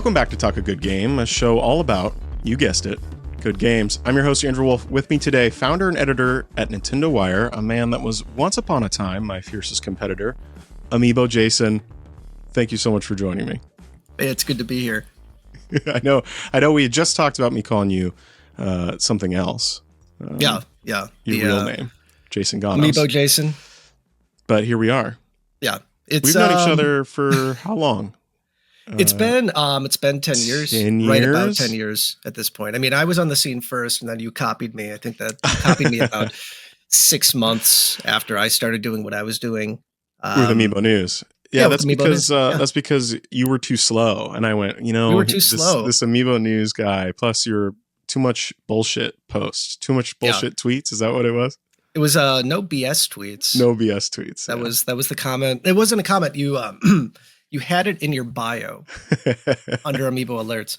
Welcome back to Talk a Good Game, a show all about, you guessed it, good games. I'm your host, Andrew Wolf. With me today, founder and editor at Nintendo Wire, a man that was once upon a time my fiercest competitor, Amiibo Jason. Thank you so much for joining me. Hey, it's good to be here. I know. We had just talked about me calling you something else. Yeah. Your real name, Jason Ganos. Amiibo Jason. But here we are. Yeah. We've known each other for how long? It's been 10 years. 10 years? Right about 10 years at this point. I mean, I was on the scene first and then you copied me. I think that you copied me about 6 months after I started doing what I was doing. With Amiibo News. Yeah, that's because you were too slow. And I went, we were too slow. This Amiibo News guy, plus you're too much bullshit posts, too much bullshit tweets. Is that what it was? It was no BS tweets. No BS tweets. That was the comment. It wasn't a comment. You you had it in your bio under Amiibo alerts.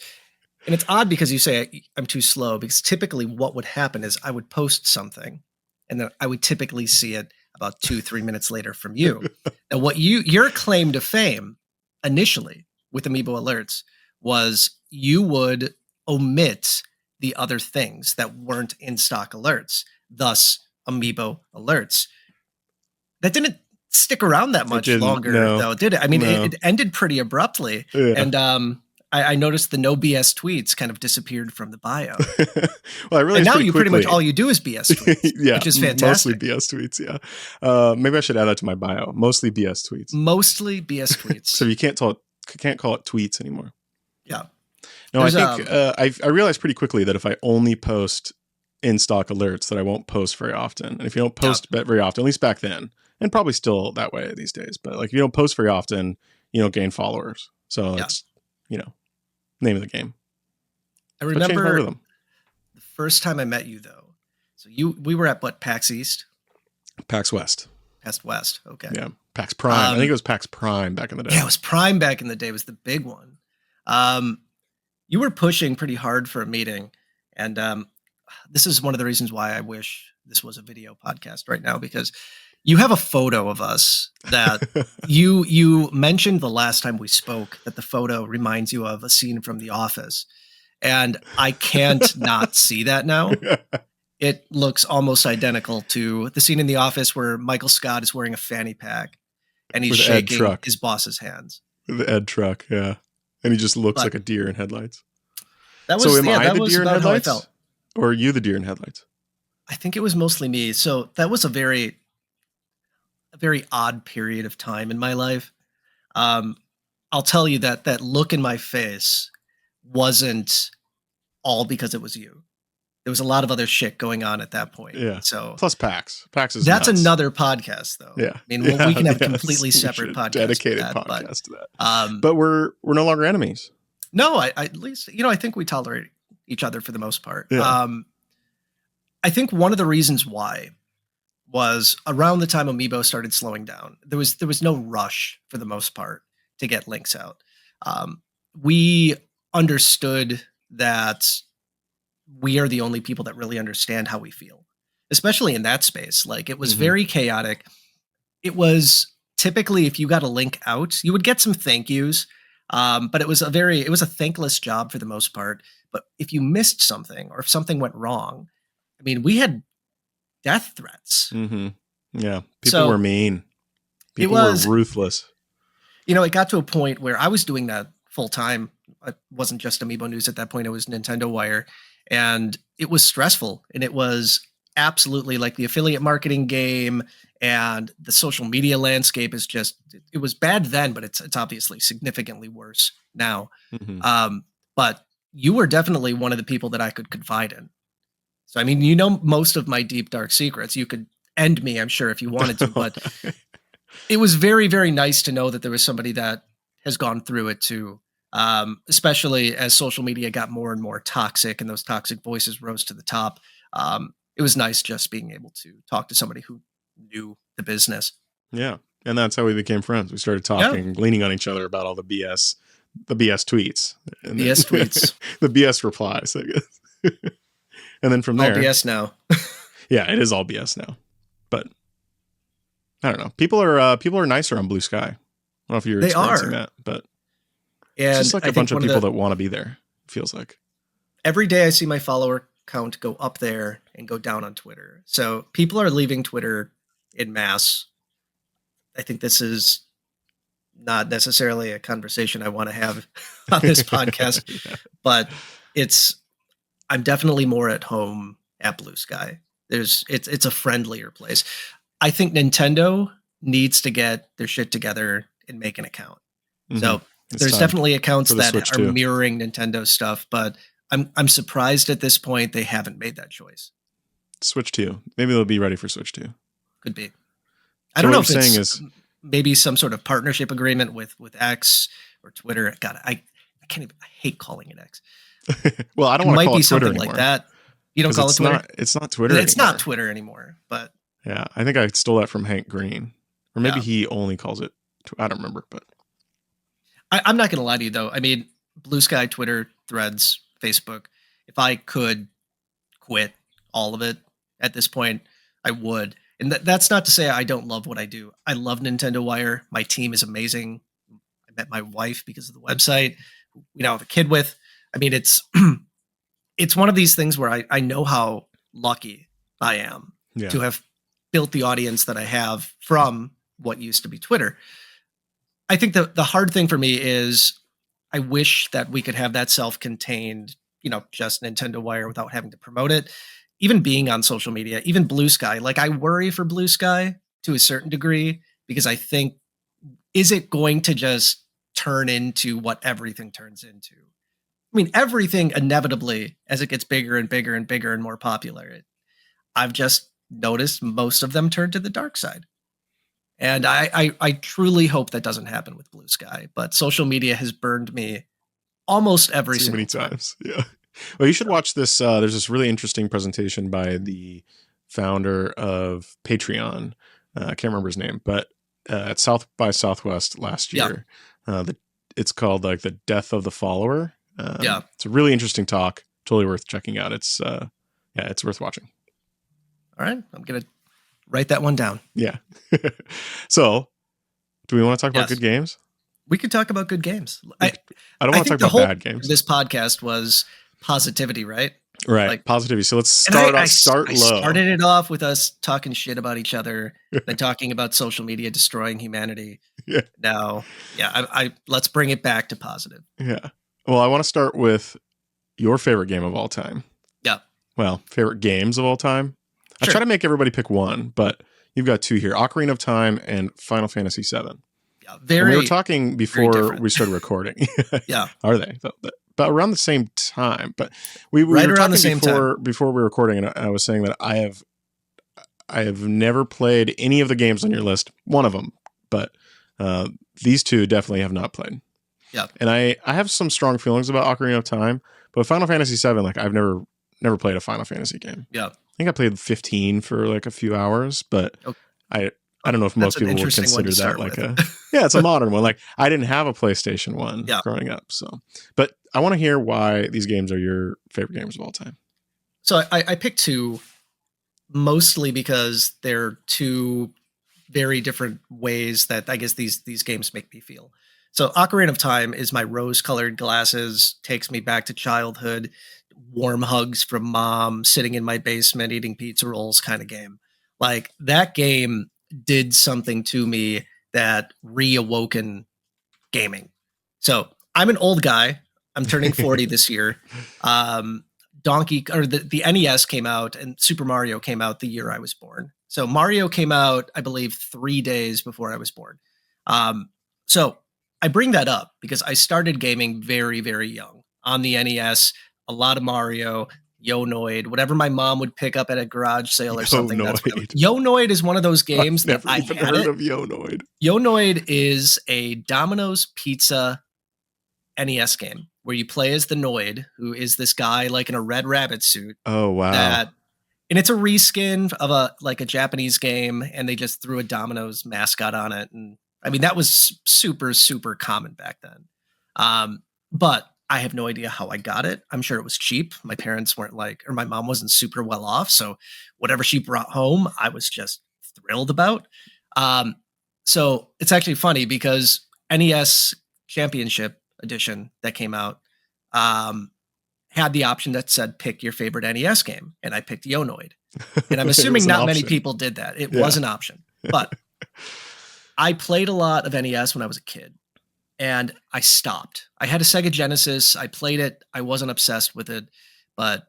And it's odd because you say I'm too slow, because typically what would happen is I would post something and then I would typically see it about 2-3 minutes later from you. Now what your claim to fame initially with Amiibo alerts was you would omit the other things that weren't in stock alerts, thus Amiibo alerts. That didn't stick around that much longer, though, did it? I mean, it ended pretty abruptly. Yeah. And I noticed the no BS tweets kind of disappeared from the bio. Well, I realized and now pretty quickly, pretty much all you do is BS tweets, yeah, which is fantastic. Mostly BS tweets, yeah. Maybe I should add that to my bio. Mostly BS tweets. Mostly BS tweets. So you can't call it tweets anymore. Yeah. No, I think I realized pretty quickly that if I only post in stock alerts, that I won't post very often. And if you don't post very often, at least back then, and probably still that way these days, but like if you don't post very often, you don't gain followers. So it's, name of the game. I remember the first time I met you, though. So we were at PAX East? PAX West. PAX West, okay. Yeah, PAX Prime. I think it was PAX Prime back in the day. Yeah, it was Prime back in the day. It was the big one. You were pushing pretty hard for a meeting, and this is one of the reasons why I wish this was a video podcast right now, because you have a photo of us that you mentioned the last time we spoke, that the photo reminds you of a scene from The Office. And I can't not see that now. It looks almost identical to the scene in The Office where Michael Scott is wearing a fanny pack and he's shaking his boss's hands. The Ed truck, yeah. And he just looks like a deer in headlights. Am I the deer in headlights? Or are you the deer in headlights? I think it was mostly me. So that was a very odd period of time in my life. I'll tell you that look in my face wasn't all because it was you. There was a lot of other shit going on at that point. Yeah. So plus PAX. PAX is that's nuts. Another podcast, though. Yeah. I mean, we can have a completely separate podcast. Dedicated podcast to that. But we're no longer enemies. No, I at least I think we tolerate each other for the most part. Yeah. I think one of the reasons why was around the time Amiibo started slowing down. There was no rush for the most part to get links out. We understood that we are the only people that really understand how we feel, especially in that space. Like, it was very chaotic. It was typically, if you got a link out, you would get some thank yous. But it was a thankless job for the most part. But if you missed something or if something went wrong, I mean, we had death threats. Mm-hmm. Yeah. People were mean. People were ruthless. It got to a point where I was doing that full time. It wasn't just Amiibo News at that point. It was Nintendo Wire. And it was stressful. And it was absolutely like the affiliate marketing game and the social media landscape is it was bad then, but it's obviously significantly worse now. Mm-hmm. But you were definitely one of the people that I could confide in. So, I mean, most of my deep, dark secrets. You could end me, I'm sure, if you wanted to, but it was very, very nice to know that there was somebody that has gone through it too, especially as social media got more and more toxic and those toxic voices rose to the top. It was nice just being able to talk to somebody who knew the business. Yeah, and that's how we became friends. We started talking, leaning on each other about all the BS tweets. And tweets. The BS replies, I guess. And then from there, all BS now. Yeah, it is all BS now. But I don't know. People are nicer on Bluesky. I don't know if you're experiencing that, but It's And just like I a think bunch of people that want to be there, it feels like. every day I see my follower count go up there and go down on Twitter. So people are leaving Twitter in mass. I think this is not necessarily a conversation I want to have on this podcast, Yeah. but I'm definitely more at home at Bluesky. It's a friendlier place. I think Nintendo needs to get their shit together and make an account. So there's definitely accounts that are mirroring Nintendo stuff, but I'm surprised at this point they haven't made that choice. Switch 2. Maybe they'll be ready for Switch 2. Could be. I don't know if it's maybe some sort of partnership agreement with X or Twitter. God, I can't even. I hate calling it X. Well, I don't want to call it Twitter anymore. Like that. You don't call it Twitter? It's not Twitter anymore. It's not Twitter anymore, but... Yeah, I think I stole that from Hank Green. Or maybe he only calls it... I don't remember, but... I'm not going to lie to you, though. I mean, Bluesky, Twitter, Threads, Facebook, if I could quit all of it at this point, I would. And that's not to say I don't love what I do. I love Nintendo Wire. My team is amazing. I met my wife because of the website. We now have a kid with. I mean, it's one of these things where I know how lucky I am to have built the audience that I have from what used to be Twitter. I think the hard thing for me is I wish that we could have that self-contained, just Nintendo Wire without having to promote it. Even being on social media, even Bluesky, like I worry for Bluesky to a certain degree because I think, is it going to just turn into what everything turns into? I mean, everything inevitably, as it gets bigger and bigger and bigger and more popular, I've just noticed most of them turn to the dark side. And I truly hope that doesn't happen with Bluesky, but social media has burned me almost every single time. Yeah. Well, you should watch this. There's this really interesting presentation by the founder of Patreon. I can't remember his name, but at South by Southwest last year, it's called like the Death of the Follower. It's a really interesting talk. Totally worth checking out. It's worth watching. All right. I'm going to write that one down. Yeah. So do we want to talk about good games? We could talk about good games. I don't want to talk about bad games. This podcast was positivity, right? Right. Like, positivity. So let's start low. Started it off with us talking shit about each other, then talking about social media destroying humanity. Yeah. Now, let's bring it back to positive. Yeah. Well, I want to start with your favorite game of all time. Yeah. Well, favorite games of all time. Sure. I try to make everybody pick one, but you've got two here: Ocarina of Time and Final Fantasy VII. Yeah, we were talking before we started recording. Yeah. Are they? But around the same time. But we were talking before we were recording, and I was saying that I have never played any of the games on your list. One of them, but these two definitely have not played. Yeah. And I have some strong feelings about Ocarina of Time, but Final Fantasy VII, like I've never played a Final Fantasy game. Yeah. I think I played 15 for like a few hours, but I don't know if most people would consider that like it's a modern one. Like I didn't have a PlayStation 1 growing up. So, but I want to hear why these games are your favorite games of all time. So I picked two mostly because they're two very different ways that I guess these games make me feel. So Ocarina of Time is my rose-colored glasses, takes me back to childhood, warm hugs from mom, sitting in my basement eating pizza rolls kind of game. Like that game did something to me that reawoken gaming. So I'm an old guy. I'm turning 40 this year. The NES came out and Super Mario came out the year I was born. So Mario came out, I believe, 3 days before I was born. So I bring that up because I started gaming very, very young on the NES. A lot of Mario, Yo-Noid, whatever my mom would pick up at a garage sale or something. Yo-Noid is one of those games that I've never heard of. Yo-Noid. Yo-Noid is a Domino's Pizza NES game where you play as the Noid, who is this guy like in a red rabbit suit. Oh wow! And it's a reskin of a Japanese game, and they just threw a Domino's mascot on it. And I mean that was super, super common back then. But I have no idea how I got it. I'm sure it was cheap. My parents weren't or my mom wasn't super well off. So whatever she brought home, I was just thrilled about. So it's actually funny because NES Championship edition that came out had the option that said pick your favorite NES game, and I picked Yonoid. And I'm assuming not many people did that. It was an option, but I played a lot of NES when I was a kid, and I stopped. I had a Sega Genesis. I played it. I wasn't obsessed with it, but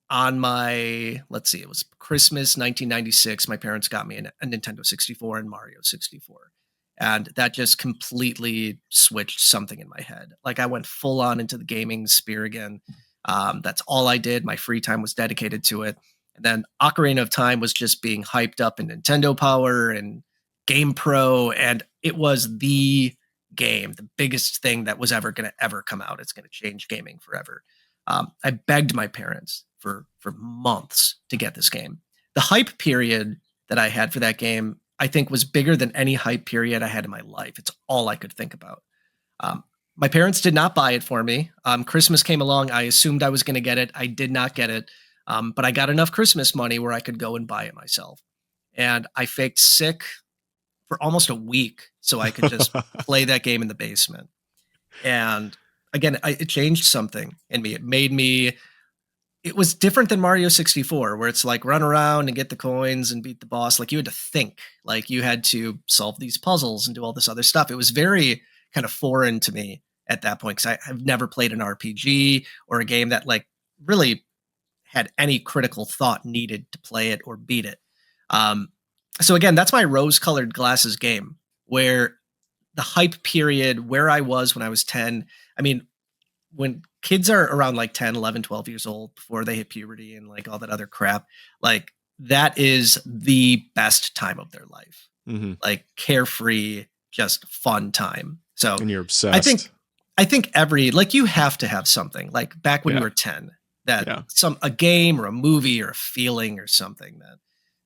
on my, let's see, it was Christmas 1996. My parents got me a Nintendo 64 and Mario 64. And that just completely switched something in my head. Like I went full on into the gaming sphere again. That's all I did. My free time was dedicated to it. And then Ocarina of Time was just being hyped up in Nintendo Power and Game Pro. And it was the game, the biggest thing that was ever going to ever come out. It's going to change gaming forever. I begged my parents for months to get this game. The hype period that I had for that game, I think, was bigger than any hype period I had in my life. It's all I could think about. My parents did not buy it for me. Christmas came along. I assumed I was going to get it. I did not get it. But I got enough Christmas money where I could go and buy it myself. And I faked sick for almost a week so I could just play that game in the basement. And again, it changed something in me. It made me, it was different than Mario 64, where it's like run around and get the coins and beat the boss. Like you had to think, like you had to solve these puzzles and do all this other stuff. It was very kind of foreign to me at that point, because I've never played an RPG or a game that like really had any critical thought needed to play it or beat it. So again, that's my rose-colored glasses game, where the hype period, where I was when I was 10. I mean, when kids are around like 10, 11, 12 years old before they hit puberty and like all that other crap, like that is the best time of their life. Mm-hmm. Like carefree, just fun time. So and you're obsessed. I think like you have to have something like back when you were 10 that a game or a movie or a feeling or something that,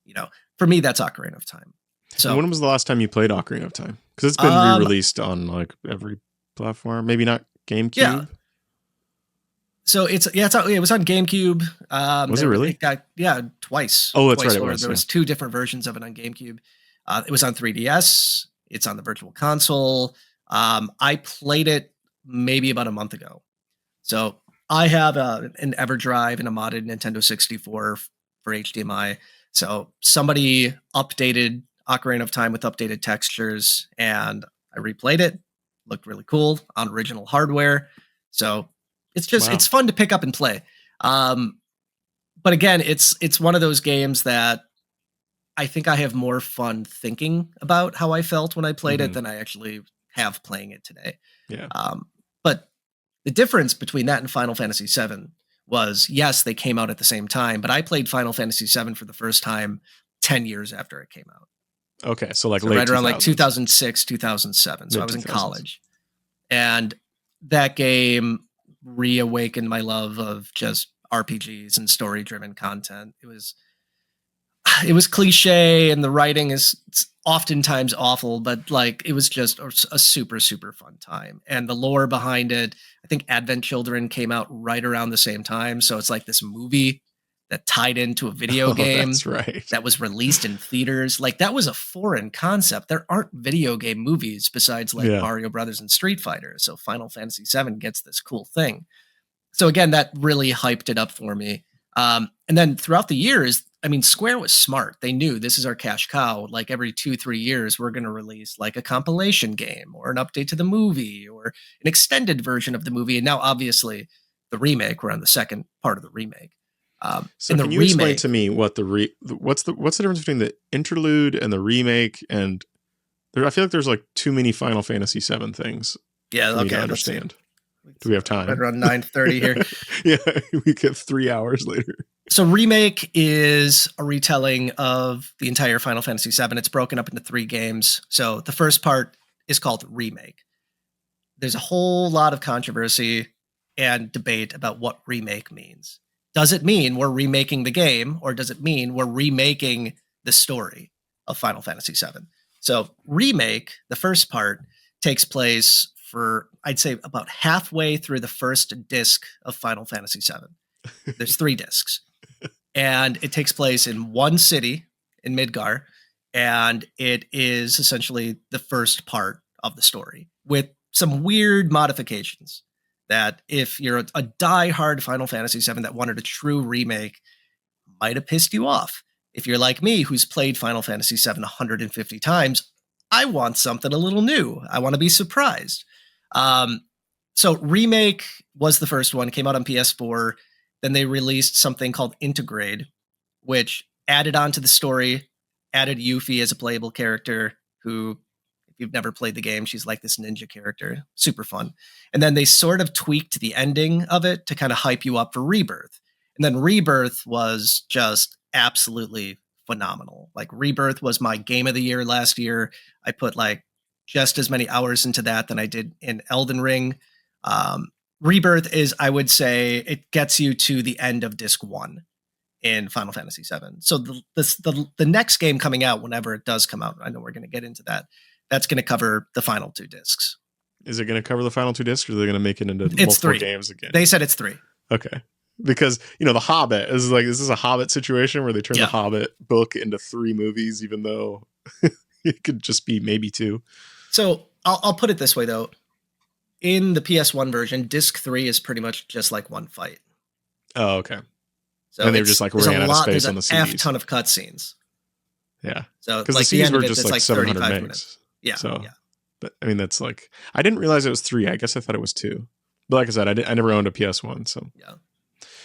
you know, for me, that's Ocarina of Time. So and when was the last time you played Ocarina of Time? Because it's been re-released on like every platform, maybe not GameCube. Yeah. So it was on GameCube. Was it really? Twice. Oh, that's twice right. There was two different versions of it on GameCube. It was on 3DS. It's on the Virtual Console. I played it maybe about a month ago. So I have an EverDrive and a modded Nintendo 64 for HDMI. So somebody updated Ocarina of Time with updated textures, and I replayed it. Looked really cool on original hardware. So it's just it's fun to pick up and play. But again, it's one of those games that I think I have more fun thinking about how I felt when I played it than I actually have playing it today. Yeah. But the difference between that and Final Fantasy VII was, yes, they came out at the same time, but I played Final Fantasy VII for the first time 10 years after it came out. Okay, so like right around like 2006, 2007. So I was in college. And that game reawakened my love of just RPGs and story-driven content. It was cliche and the writing is oftentimes awful, but like it was just a super, super fun time. And the lore behind it, I think Advent Children came out right around the same time. So it's like this movie that tied into a video game that's right. that was released in theaters. Like that was a foreign concept. There aren't video game movies besides like Mario Brothers and Street Fighter. So Final Fantasy VII gets this cool thing. So again, that really hyped it up for me. And then throughout the years, I mean, Square was smart. They knew this is our cash cow. Like every 2-3 years, we're going to release like a compilation game or an update to the movie or an extended version of the movie. And now, obviously, the remake. We're on the second part of the remake. So can you explain to me what what's the difference between the interlude and the remake? And I feel like there's like too many Final Fantasy VII things. Yeah, for me to understand. Do we have time? Right around 9:30 here. Yeah, we get 3 hours later. So remake is a retelling of the entire Final Fantasy VII. It's broken up into 3 games. So the first part is called remake. There's a whole lot of controversy and debate about what remake means. Does it mean we're remaking the game, or does it mean we're remaking the story of Final Fantasy VII? So remake, the first part, takes place for, I'd say, about halfway through the first disc of Final Fantasy VII. There's 3 discs. And it takes place in one city in Midgar. And it is essentially the first part of the story with some weird modifications that if you're a die-hard Final Fantasy VII that wanted a true remake, might have pissed you off. If you're like me, who's played Final Fantasy VII 150 times, I want something a little new. I want to be surprised. So Remake was the first one, came out on PS4. Then they released something called Intergrade, which added on to the story, added Yuffie as a playable character who, if you've never played the game, she's like this ninja character. Super fun. And then they sort of tweaked the ending of it to kind of hype you up for Rebirth. And then Rebirth was just absolutely phenomenal. Like Rebirth was my game of the year last year. I put like just as many hours into that than I did in Elden Ring. Rebirth is, I would say, it gets you to the end of disc 1 in Final Fantasy VII. So the next game coming out, whenever it does come out, I know we're going to get into that. That's going to cover the final 2 discs. Is it going to cover the final 2 discs, or are they going to make it into multiple 3 games again? They said it's 3. Okay. Because, The Hobbit is like, this is a Hobbit situation where they turn the Hobbit book into 3 movies, even though it could just be maybe 2. So I'll put it this way, though. In the PS1 version, disc 3 is pretty much just like one fight. Oh, okay. So and they were just like ran out of space on the CDs. There's a ton of cutscenes. Yeah. So because like the CDs were it, just like 700 megs. Yeah. So, yeah. But I mean, that's like, I didn't realize it was 3. I guess I thought it was 2. But like I said, I never owned a PS1. So yeah.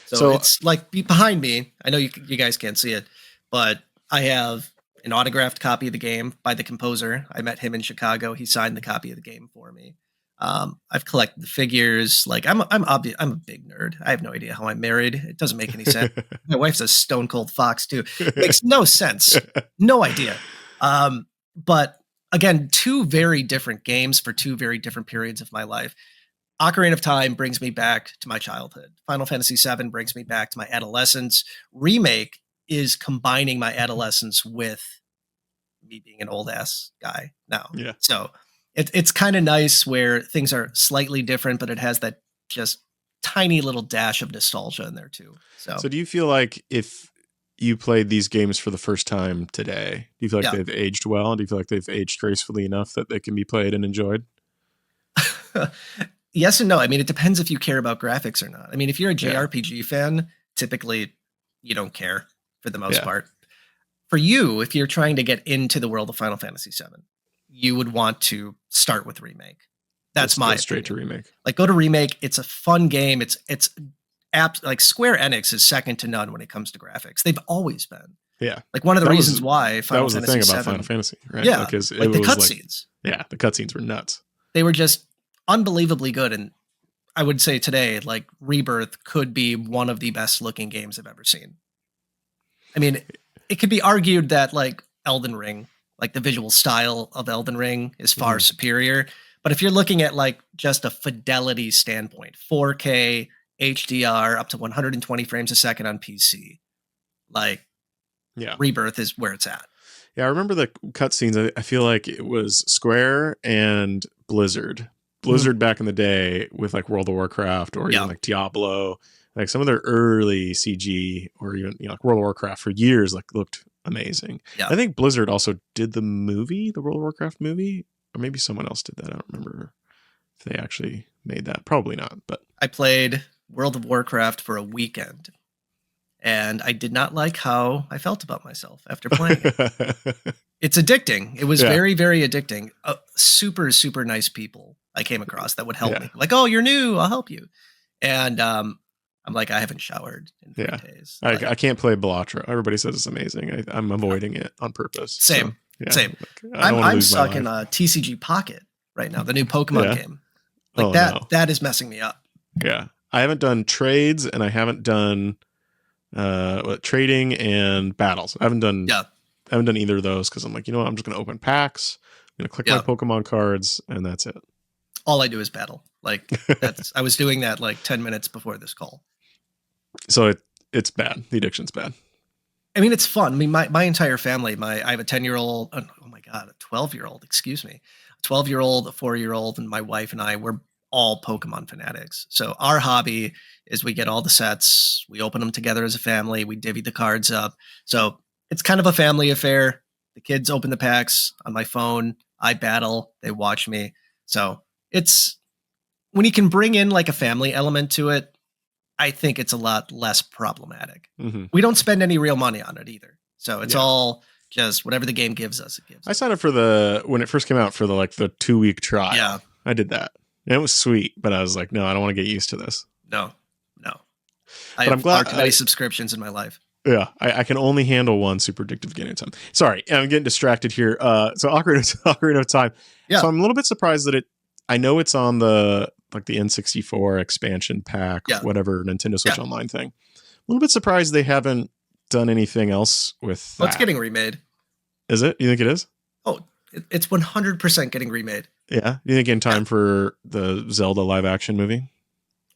So it's like behind me. I know you guys can't see it, but I have an autographed copy of the game by the composer. I met him in Chicago. He signed the copy of the game for me. I've collected the figures. Like I'm a big nerd. I have no idea how I'm married. It doesn't make any sense. My wife's a stone cold fox too. It makes no sense. No idea. But again, 2 very different games for 2 very different periods of my life. Ocarina of Time brings me back to my childhood. Final Fantasy VII brings me back to my adolescence. Remake is combining my adolescence with me being an old ass guy now. Yeah. So it's kind of nice where things are slightly different, but it has that just tiny little dash of nostalgia in there too. So do you feel like if you played these games for the first time today, do you feel like they've aged well? Do you feel like they've aged gracefully enough that they can be played and enjoyed? Yes and no. I mean, it depends if you care about graphics or not. I mean, if you're a JRPG fan, typically you don't care for the most part. For you, if you're trying to get into the world of Final Fantasy VII, you would want to start with Remake. That's my straight to Remake. Like go to Remake. It's a fun game. It's like Square Enix is second to none when it comes to graphics. They've always been. Yeah. Like one of the reasons why Final Fantasy the thing about Final Fantasy, right? Yeah. Because like the cutscenes. The cutscenes were nuts. They were just unbelievably good. And I would say today, like Rebirth could be one of the best looking games I've ever seen. I mean, it could be argued that like Elden Ring, like the visual style of Elden Ring is far superior. But if you're looking at like just a fidelity standpoint, 4K, HDR, up to 120 frames a second on PC, like Rebirth is where it's at. Yeah, I remember the cutscenes. I feel like it was Square and Blizzard. Blizzard back in the day with like World of Warcraft or even like Diablo, like some of their early CG or even like World of Warcraft for years, like looked amazing. Yeah. I think Blizzard also did the movie, the World of Warcraft movie, or maybe someone else did that. I don't remember if they actually made that. Probably not, but I played World of Warcraft for a weekend and I did not like how I felt about myself after playing it. It's addicting. It was very, very addicting. Super, super nice people I came across that would help me. Like, oh, you're new. I'll help you. And I'm like, I haven't showered in 3 days. I can't play Belatra. Everybody says it's amazing. I'm avoiding it on purpose. Same. So, same. Like, I'm stuck in TCG Pocket right now, the new Pokemon game. Like that is messing me up. Yeah. I haven't done trades and I haven't done trading and battles. I haven't done either of those because I'm like, you know what? I'm just going to open packs. I'm going to click my Pokemon cards and that's it. All I do is battle. Like I was doing that like 10 minutes before this call. So it's bad. The addiction's bad. I mean, it's fun. I mean, my entire family, I have a 10-year-old, oh my God, a 12-year-old, excuse me, a 12-year-old, a 4-year-old, and my wife and I, we're all Pokemon fanatics. So our hobby is we get all the sets, we open them together as a family, we divvy the cards up. So it's kind of a family affair. The kids open the packs on my phone. I battle. They watch me. So it's when you can bring in like a family element to it, I think it's a lot less problematic. We don't spend any real money on it either. So it's all just whatever the game gives us, it gives. I signed up for when it first came out for the 2-week trial. Yeah. I did that. And it was sweet, but I was like, no, I don't want to get used to this. No. I have far too many subscriptions in my life. Yeah, I can only handle one super addictive game at a time. Sorry, I'm getting distracted here. So Ocarina of Time. Yeah. So I'm a little bit surprised that I know it's on the N64 expansion pack, whatever Nintendo Switch Online thing. A little bit surprised they haven't done anything else with that. Well, it's getting remade. Is it? You think it is? Oh, it's 100% getting remade. Yeah? You think in time for the Zelda live action movie?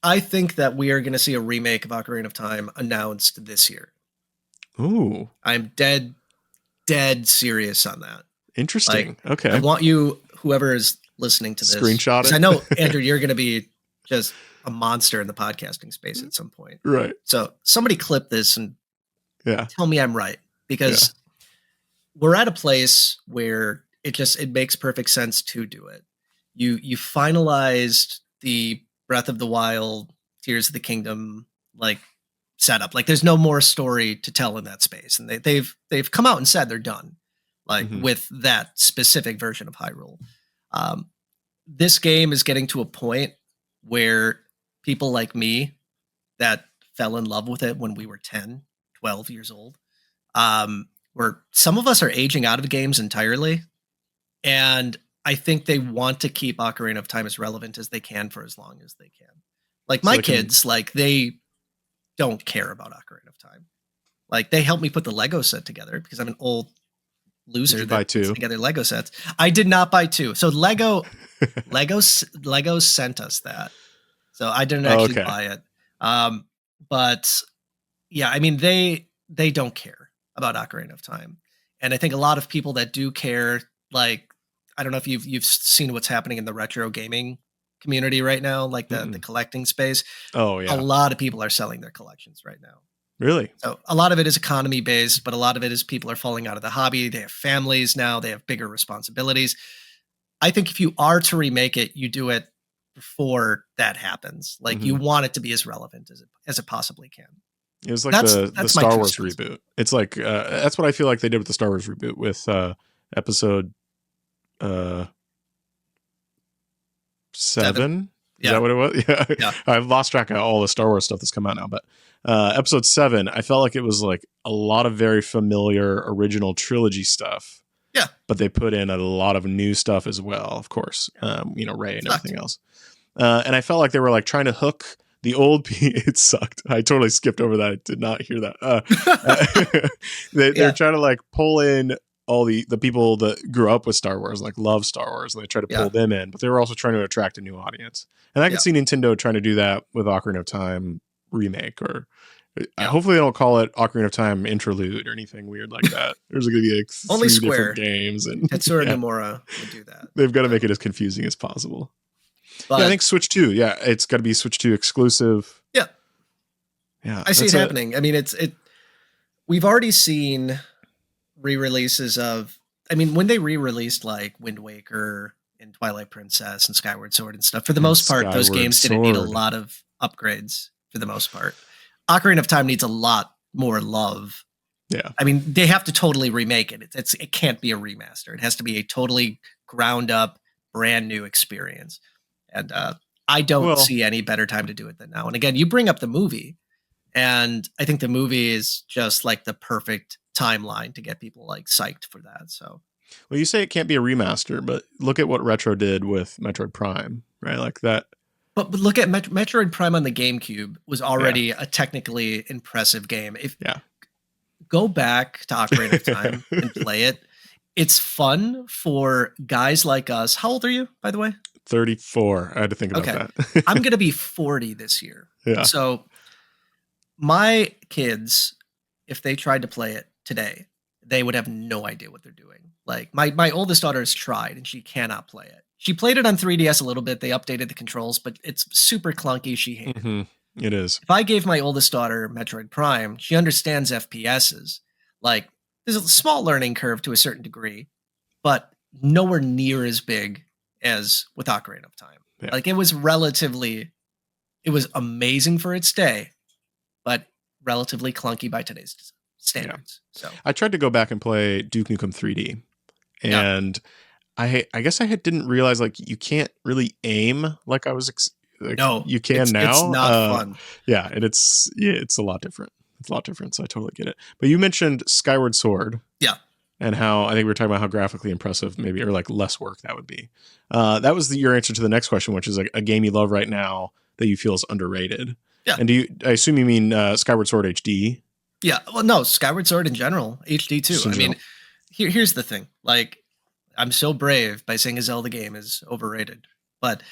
I think that we are going to see a remake of Ocarina of Time announced this year. Ooh. I'm dead serious on that. Interesting. Okay. I want you, whoever is listening to this, screenshot it. I know, Andrew, you're going to be just a monster in the podcasting space at some point. Right. So somebody clip this and tell me I'm right, because we're at a place where it makes perfect sense to do it. You finalized the Breath of the Wild, Tears of the Kingdom, setup. There's no more story to tell in that space. And they've come out and said they're done, with that specific version of Hyrule. This game is getting to a point where people like me that fell in love with it when we were 10, 12 years old, where some of us are aging out of games entirely. And I think they want to keep Ocarina of Time as relevant as they can for as long as they can. My kids, they don't care about Ocarina of Time. They helped me put the Lego set together because I'm an old loser that puts together Lego sets. I did not buy 2. So Lego sent us that. So I didn't actually buy it. But yeah, I mean, they don't care about Ocarina of Time. And I think a lot of people that do care, I don't know if you've seen what's happening in the retro gaming community right now, the collecting space. Oh yeah. A lot of people are selling their collections right now. Really? So a lot of it is economy based, but a lot of it is people are falling out of the hobby. They have families now. They have bigger responsibilities. I think if you are to remake it, you do it before that happens. You want it to be as relevant as it possibly can. It was the Star Wars reboot. It's that's what I feel like they did with the Star Wars reboot with episode 7. Is that what it was? Yeah. I've lost track of all the Star Wars stuff that's come out now, but episode 7, I felt like it was a lot of very familiar original trilogy stuff. Yeah. But they put in a lot of new stuff as well, of course. Rey and everything else. And I felt like they were trying to hook the old it sucked. I totally skipped over that. I did not hear that. They're trying to pull in all the people that grew up with Star Wars, love Star Wars, and they try to pull them in, but they were also trying to attract a new audience. And I can see Nintendo trying to do that with Ocarina of Time remake, or hopefully they don't call it Ocarina of Time interlude or anything weird like that. There's going to be only 3 Square different games, and Tetsura Nomura would do that. They've got to make it as confusing as possible. But, I think Switch 2. Yeah, it's got to be Switch 2 exclusive. Yeah. Yeah. I see it happening. I mean, we've already seen re-releases of, when they re-released Wind Waker and Twilight Princess and Skyward Sword and stuff, for the most part, those games didn't need a lot of upgrades for the most part. Ocarina of Time needs a lot more love. Yeah. They have to totally remake it. It can't be a remaster. It has to be a totally ground up, brand new experience. And I don't see any better time to do it than now. And again, you bring up the movie, and I think the movie is just the perfect timeline to get people psyched for that. So, well, you say it can't be a remaster, but look at what Retro did with Metroid Prime, right? That. But look at Metroid Prime on the GameCube was already a technically impressive game. Go back to Ocarina of Time and play it. It's fun for guys like us. How old are you, by the way? 34. I had to think about that. I'm going to be 40 this year. Yeah. So my kids, if they tried to play it today, they would have no idea what they're doing. My oldest daughter has tried and she cannot play it. She played it on 3DS a little bit. They updated the controls, but it's super clunky. She hated it. It is. If I gave my oldest daughter Metroid Prime, she understands FPSs. There's a small learning curve to a certain degree, but nowhere near as big as with Ocarina of Time. Yeah. Like it was amazing for its day, but relatively clunky by today's standards. So I tried to go back and play Duke Nukem 3D, and I guess I didn't realize like you can't really aim like I was. No, you can now. It's not fun. Yeah, and it's a lot different. It's a lot different, so I totally get it. But you mentioned Skyward Sword. Yeah. And how I think we were talking about how graphically impressive maybe, or like less work that would be. That was your answer to the next question, which is like a game you love right now that you feel is underrated. Yeah. And I assume you mean Skyward Sword HD? Yeah. Well, no, Skyward Sword in general, HD too. I mean, here's the thing. Like, I'm so brave by saying a Zelda game is overrated, but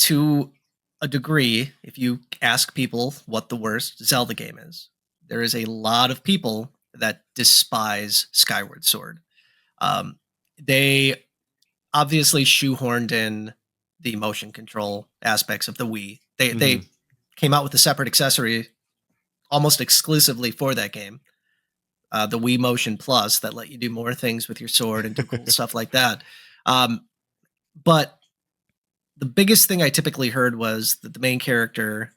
to a degree, if you ask people what the worst Zelda game is, there is a lot of people that despise Skyward Sword. They obviously shoehorned in the motion control aspects of the Wii. They came out with a separate accessory almost exclusively for that game, the Wii Motion Plus, that let you do more things with your sword and do cool stuff like that. But the biggest thing I typically heard was that the main character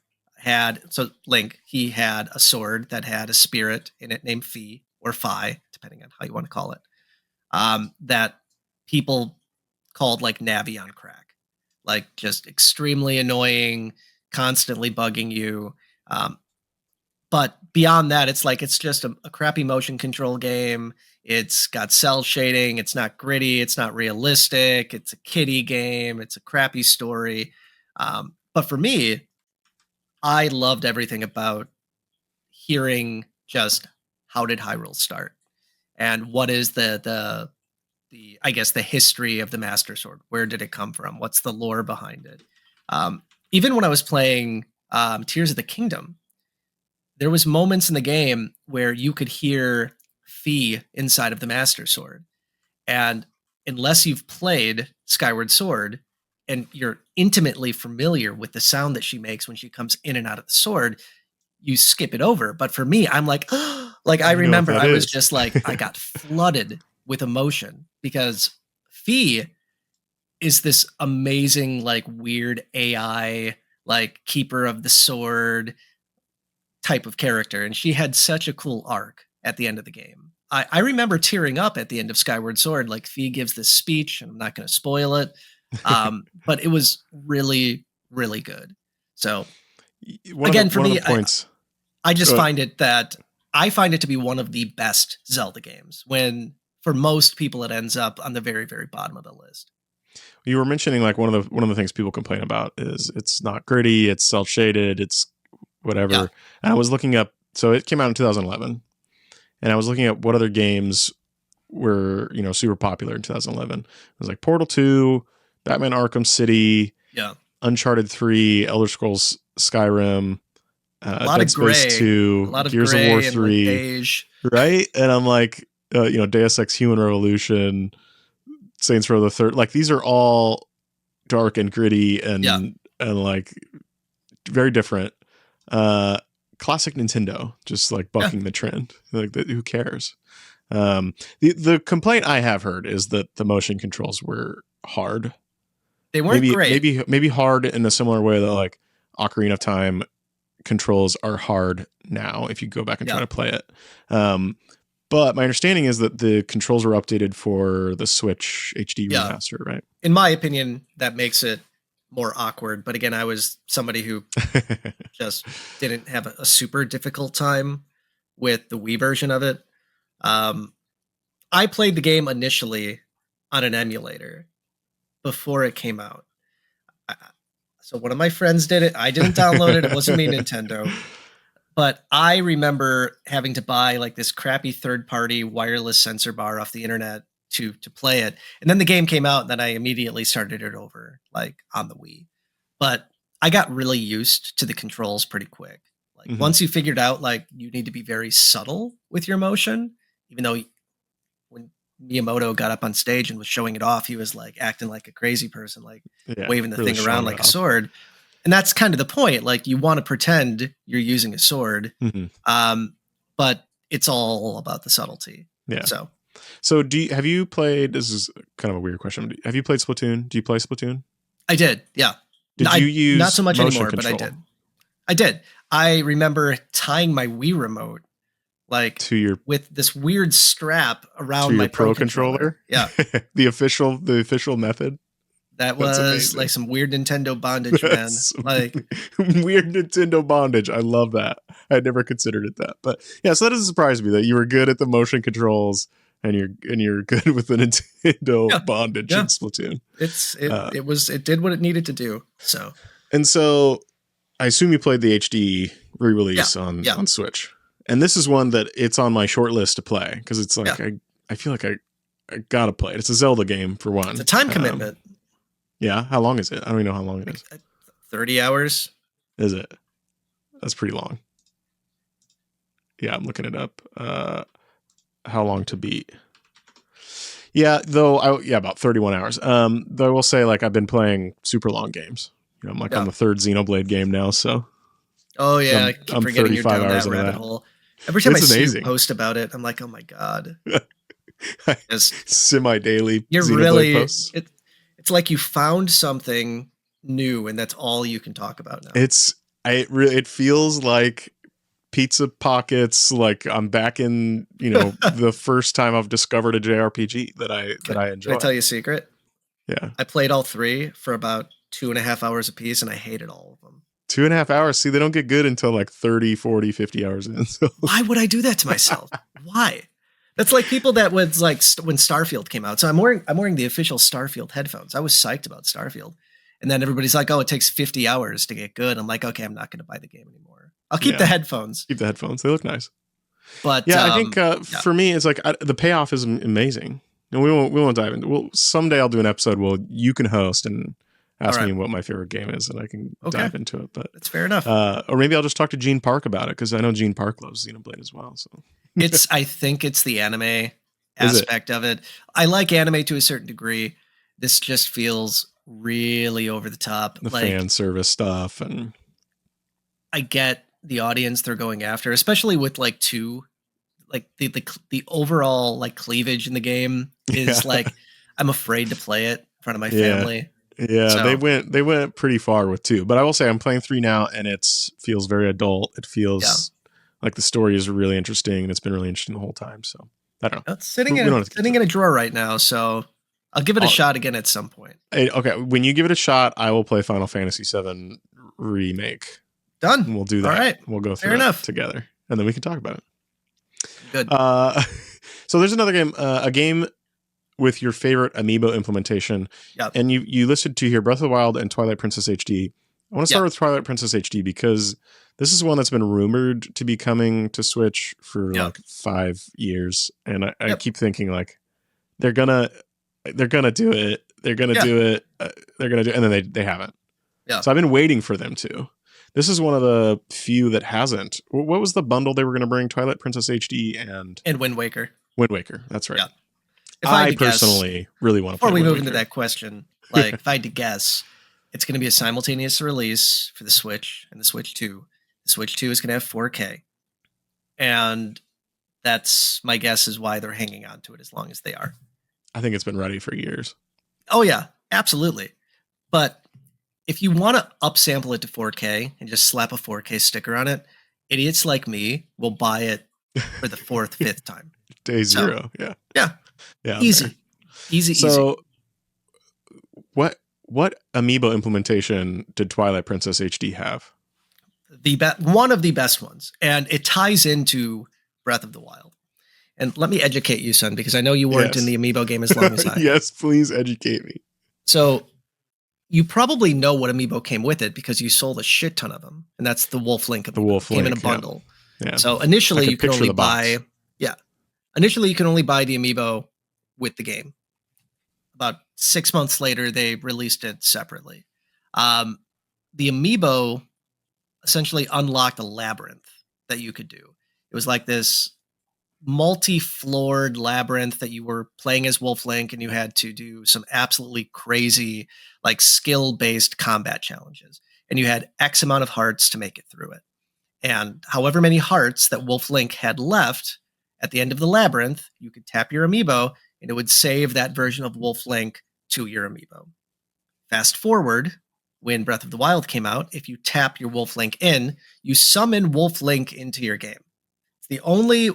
Link, he had a sword that had a spirit in it named Fi or Fi, depending on how you want to call it, that people called like Navi on crack, like just extremely annoying, constantly bugging you. But beyond that, it's just a crappy motion control game. It's got cell shading. It's not gritty. It's not realistic. It's a kiddie game. It's a crappy story. But for me, I loved everything about hearing just how did Hyrule start and what is the I guess the history of the Master Sword. Where did it come from? What's the lore behind it? Even when I was playing Tears of the Kingdom, there was moments in the game where you could hear Fi inside of the Master Sword. And unless you've played Skyward Sword and you're intimately familiar with the sound that she makes when she comes in and out of the sword, you skip it over. But for me, I'm like, like I remember I was just like, I got flooded with emotion because Fi is this amazing, like weird AI, like keeper of the sword type of character. And she had such a cool arc at the end of the game. I remember tearing up at the end of Skyward Sword. Like Fi gives this speech, and I'm not going to spoil it. But it was really, really good. So for me, I just find it to be one of the best Zelda games, when for most people it ends up on the very, very bottom of the list. You were mentioning like one of the things people complain about is it's not gritty, it's cel shaded, it's whatever. Yeah. And I was looking up, so it came out in 2011, and I was looking at what other games were, super popular in 2011. It was like Portal 2, Batman Arkham City, Uncharted 3, Elder Scrolls Skyrim, Dead Space 2, Gears of War 3, right? And I'm like, Deus Ex Human Revolution, Saints Row the Third, like these are all dark and gritty and like very different. Classic Nintendo, just like bucking the trend. Like, who cares? The complaint I have heard is that the motion controls were hard. They weren't great. Maybe hard in a similar way that like Ocarina of Time controls are hard now if you go back and try to play it. But my understanding is that the controls were updated for the Switch HD remaster, right? In my opinion, that makes it more awkward. But again, I was somebody who just didn't have a super difficult time with the Wii version of it. I played the game initially on an emulator before it came out. So one of my friends did it. I didn't download it. It wasn't me, Nintendo. But I remember having to buy like this crappy third-party wireless sensor bar off the internet to play it. And then the game came out, and then I immediately started it over, like on the Wii. But I got really used to the controls pretty quick. Like once you figured out like you need to be very subtle with your motion, even though when Miyamoto got up on stage and was showing it off, he was like acting like a crazy person, like waving the really thing around like a sword. And that's kind of the point. Like you want to pretend you're using a sword, but it's all about the subtlety. Yeah. So So have you played, this is kind of a weird question. Have you played Splatoon? Do you play Splatoon? I did. Yeah. Did you use not so much motion anymore, control? but I did. I remember tying my Wii remote to your with this weird strap around my Pro controller. Yeah. the official method. That was like some weird Nintendo bondage, man. Like weird Nintendo bondage. I love that. I had never considered it that. But yeah, so that doesn't surprise me that you were good at the motion controls and you're good with the Nintendo bondage in Splatoon. It did what it needed to do. So I assume you played the HD re-release on Switch. And this is one that it's on my short list to play because it's like I feel like I gotta play it. It's a Zelda game for one. It's a time commitment. Yeah, how long is it? I don't even know how long it is. 30 hours. Is it? That's pretty long. Yeah, I'm looking it up. How long to beat? Yeah, about 31 hours. Though I will say, like, I've been playing super long games. You know, I'm like on the third Xenoblade game now, so. Oh yeah, I keep forgetting you're down that rabbit hole. Every time I see you post about it, I'm like, oh my god. Semi-daily. You're Xenoblade really posts. It's like you found something new, and that's all you can talk about now. It feels like Pizza Pockets. Like I'm back in, the first time I've discovered a JRPG that I enjoy. Can I tell you a secret? Yeah, I played all three for about 2.5 hours a piece, and I hated all of them. 2.5 hours. See, they don't get good until like 30, 40, 50 hours in. So. Why would I do that to myself? Why? That's like people that was like when Starfield came out. So I'm wearing the official Starfield headphones. I was psyched about Starfield. And then everybody's like, oh, it takes 50 hours to get good. I'm like, okay, I'm not going to buy the game anymore. I'll keep the headphones. Keep the headphones. They look nice. But yeah, I think for me, it's like the payoff is amazing. And we won't dive into. Well, someday I'll do an episode where you can host and ask me what my favorite game is, and I can dive into it. But that's fair enough. Or maybe I'll just talk to Gene Park about it because I know Gene Park loves Xenoblade as well. So I think it's the anime aspect of it. I like anime to a certain degree. This just feels really over the top. The fan service stuff, and I get the audience they're going after, especially with like the overall like cleavage in the game is like I'm afraid to play it in front of my family. Yeah, so. they went pretty far with 2, but I will say I'm playing 3 now, and it feels very adult. It feels like the story is really interesting, and it's been really interesting the whole time. So I don't know. It's sitting in a drawer right now, so I'll give it a shot again at some point. Okay, when you give it a shot, I will play Final Fantasy VII Remake. Done. And we'll do that. All right. We'll go through it together, and then we can talk about it. Good. So there's another game, a game with your favorite Amiibo implementation. Yep. And you listed 2 here, Breath of the Wild and Twilight Princess HD. I want to start with Twilight Princess HD because this is one that's been rumored to be coming to Switch for like 5 years. And I keep thinking like, they're gonna do it. They're gonna do it. And then they haven't. Yeah. So I've been waiting for them to. This is one of the few that hasn't. What was the bundle they were going to bring? Twilight Princess HD and Wind Waker. Wind Waker. That's right. Yeah. I personally really want to play before we move Waker. Into that question, like if I had to guess, it's going to be a simultaneous release for the Switch and the Switch 2. The Switch 2 is going to have 4K. And that's my guess is why they're hanging on to it as long as they are. I think it's been ready for years. Oh, yeah, absolutely. But if you want to upsample it to 4K and just slap a 4K sticker on it, idiots like me will buy it for the 4th, 5th time. Day 0, yeah. Yeah. Easy. So what Amiibo implementation did Twilight Princess HD have? One of the best ones. And it ties into Breath of the Wild. And let me educate you, son, because I know you weren't in the Amiibo game as long as I. Yes, please educate me. So you probably know what Amiibo came with it because you sold a shit ton of them. And that's the Wolf Link Amiibo. The Wolf Link came in a bundle. Yeah. So initially you could only buy Initially you can only buy the Amiibo with the game. About 6 months later, they released it separately. The Amiibo essentially unlocked a labyrinth that you could do. It was like this multi-floored labyrinth that you were playing as Wolf Link, and you had to do some absolutely crazy, like skill-based combat challenges. And you had X amount of hearts to make it through it. And however many hearts that Wolf Link had left at the end of the labyrinth, you could tap your amiibo and it would save that version of Wolf Link to your amiibo. Fast forward, when Breath of the Wild came out, if you tap your Wolf Link in, you summon Wolf Link into your game. It's the only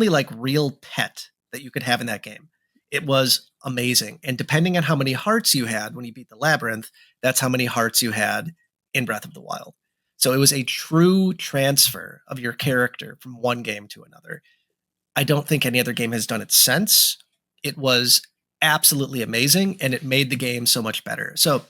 like real pet that you could have in that game. It was amazing. And depending on how many hearts you had when you beat the labyrinth, that's how many hearts you had in Breath of the Wild. So it was a true transfer of your character from one game to another. I don't think any other game has done it since. It was absolutely amazing, and it made the game so much better. So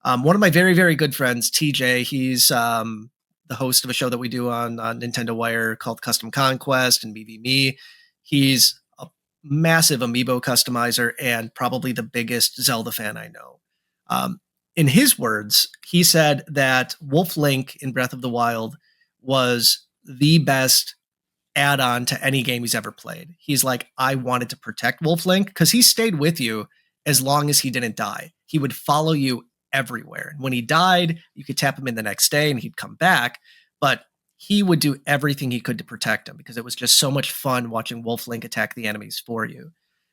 one of my very, very good friends, TJ, he's the host of a show that we do on Nintendo Wire called Custom Conquest and BVMe. He's a massive amiibo customizer and probably the biggest Zelda fan I know. In his words, he said that Wolf Link in Breath of the Wild was the best add-on to any game he's ever played. He's like, I wanted to protect Wolf Link because he stayed with you as long as he didn't die. He would follow you everywhere. And when he died, you could tap him in the next day and he'd come back, but he would do everything he could to protect him because it was just so much fun watching Wolf Link attack the enemies for you.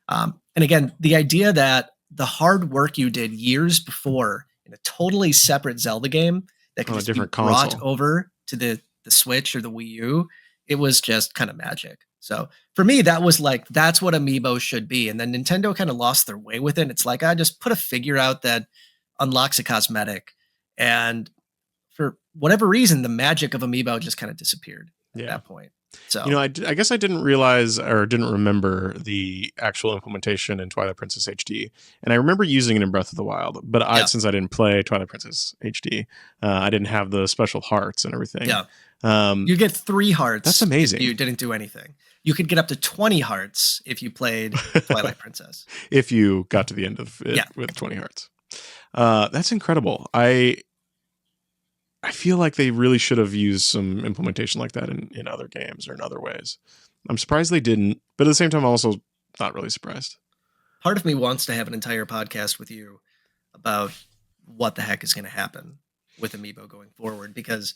And again, the idea that the hard work you did years before in a totally separate Zelda game that could just be brought over to the Switch or the Wii U, it was just kind of magic. So for me, that was like, that's what Amiibo should be. And then Nintendo kind of lost their way with it. It's like, I just put a figure out that unlocks a cosmetic. And for whatever reason, the magic of Amiibo just kind of disappeared at that point. So, I guess I didn't realize or didn't remember the actual implementation in Twilight Princess HD. And I remember using it in Breath of the Wild, but since I didn't play Twilight Princess HD, I didn't have the special hearts and everything. Yeah. You get 3 hearts. That's amazing. If you didn't do anything. You could get up to 20 hearts if you played Twilight Princess. If you got to the end of it with 20 hearts. That's incredible. I feel like they really should have used some implementation like that in other games or in other ways. I'm surprised they didn't, but at the same time, I'm also not really surprised. Part of me wants to have an entire podcast with you about what the heck is going to happen with Amiibo going forward, because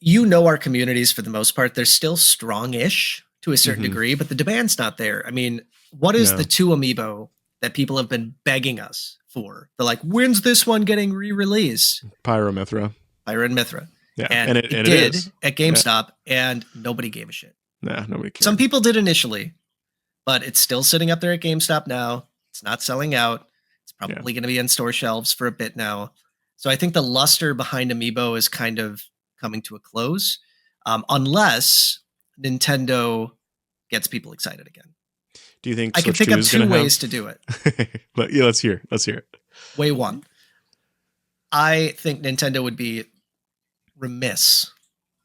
our communities for the most part, they're still strong-ish to a certain degree, but the demand's not there. I mean, what is the 2 Amiibo that people have been begging us for? They're like, when's this one getting re-released? Pyro and Mithra. Yeah, and it did at GameStop, and nobody gave a shit. Nah, nobody cared. Some people did initially, but it's still sitting up there at GameStop now. It's not selling out. It's probably going to be on store shelves for a bit now. So I think the luster behind Amiibo is kind of coming to a close, unless Nintendo gets people excited again. Do you think I can think of 2 ways to do it? Let's hear it. Way 1. I think Nintendo would be remiss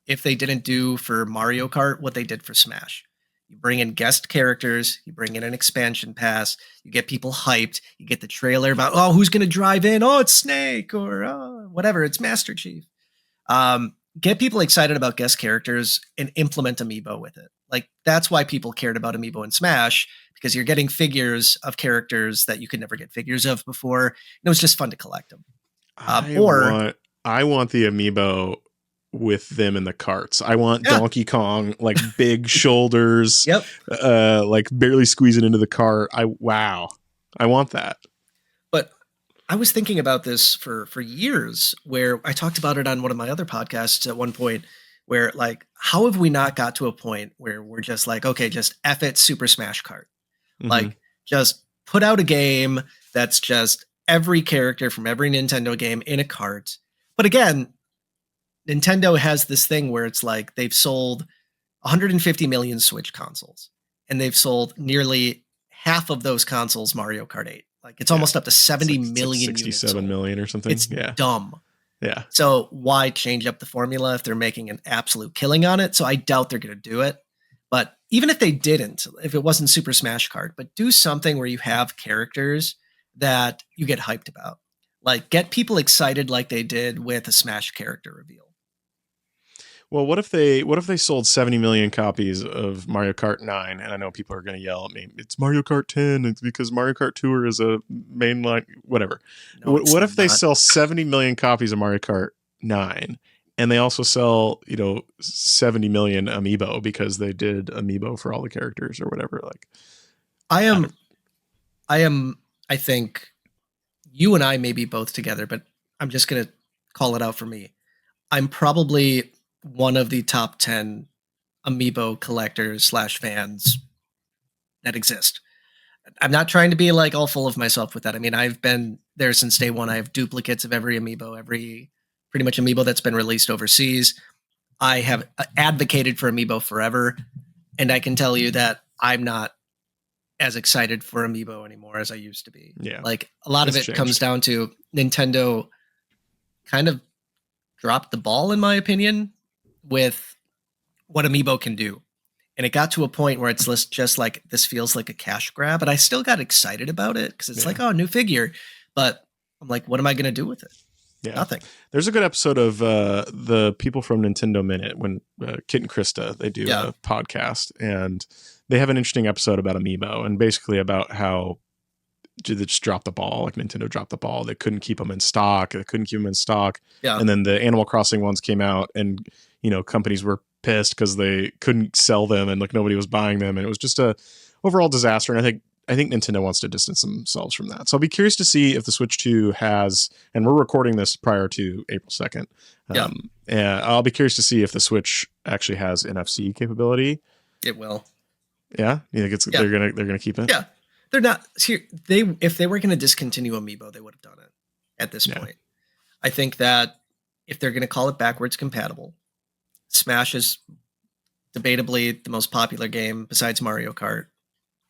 if they didn't do for Mario Kart what they did for Smash. You bring in guest characters, you bring in an expansion pass, you get people hyped, you get the trailer about, oh, who's going to drive in? Oh, it's Snake, or whatever, it's Master Chief. Get people excited about guest characters and implement Amiibo with it. Like, that's why people cared about Amiibo in Smash, because you're getting figures of characters that you could never get figures of before. And it was just fun to collect them. I want the Amiibo with them in the carts. I want Donkey Kong, like big shoulders, like barely squeezing into the cart. I want that. But I was thinking about this for years, where I talked about it on one of my other podcasts at one point, where like, how have we not got to a point where we're just like, okay, just F it, Super Smash Kart. Like, just put out a game that's just every character from every Nintendo game in a cart. But again, Nintendo has this thing where it's like they've sold 150 million Switch consoles, and they've sold nearly half of those consoles Mario Kart 8. Like, it's almost up to 70 million units. 67 million or something. It's dumb. Yeah. So why change up the formula if they're making an absolute killing on it? So I doubt they're going to do it. But even if they didn't, if it wasn't Super Smash Kart, but do something where you have characters that you get hyped about. Like, get people excited like they did with a Smash character reveal. Well, what if they sold 70 million copies of Mario Kart 9? And I know people are going to yell at me, it's Mario Kart 10. It's because Mario Kart Tour is a mainline, whatever. No, what if they sell 70 million copies of Mario Kart 9 And they also sell, 70 million Amiibo because they did Amiibo for all the characters or whatever. Like, I think you and I may be both together, but I'm just going to call it out for me. I'm probably one of the top 10 Amiibo collectors / fans that exist. I'm not trying to be like all full of myself with that. I mean, I've been there since day one. I have duplicates of every Amiibo, pretty much Amiibo that's been released overseas. I have advocated for Amiibo forever, and I can tell you that I'm not as excited for Amiibo anymore as I used to be. Yeah. Like a lot of it comes down to Nintendo kind of dropped the ball, in my opinion, with what Amiibo can do. And it got to a point where it's just like, this feels like a cash grab, but I still got excited about it because it's like, oh, new figure. But I'm like, what am I going to do with it? Yeah. Nothing. There's a good episode of the people from Nintendo Minute when Kit and Krista, they do a podcast, and they have an interesting episode about Amiibo and basically about how they just dropped the ball. Like Nintendo dropped the ball. They couldn't keep them in stock. Yeah. And then the Animal Crossing ones came out, and, companies were pissed because they couldn't sell them and like nobody was buying them. And it was just a overall disaster. And I think Nintendo wants to distance themselves from that. So I'll be curious to see if the Switch 2 has, and we're recording this prior to April 2nd. And I'll be curious to see if the Switch actually has NFC capability. It will. Yeah. You think they're gonna keep it? Yeah. They're not here. If they were going to discontinue Amiibo, they would have done it at this point. I think that if they're going to call it backwards compatible, Smash is debatably the most popular game besides Mario Kart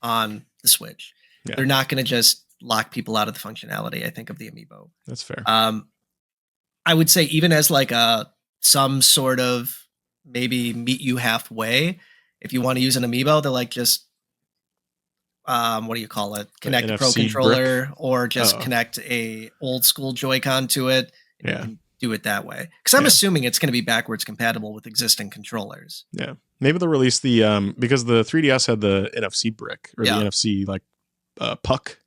on the Switch. Yeah. They're not going to just lock people out of the functionality, I think, of the Amiibo. That's fair. I would say even as like some sort of maybe meet you halfway, if you want to use an Amiibo, they're like just what do you call it? Connect a Pro Controller brick? Or just connect a old school Joy-Con to it. And you can do it that way. Because I'm assuming it's going to be backwards compatible with existing controllers. Yeah. Maybe they'll release the because the 3DS had the NFC brick or the NFC like puck,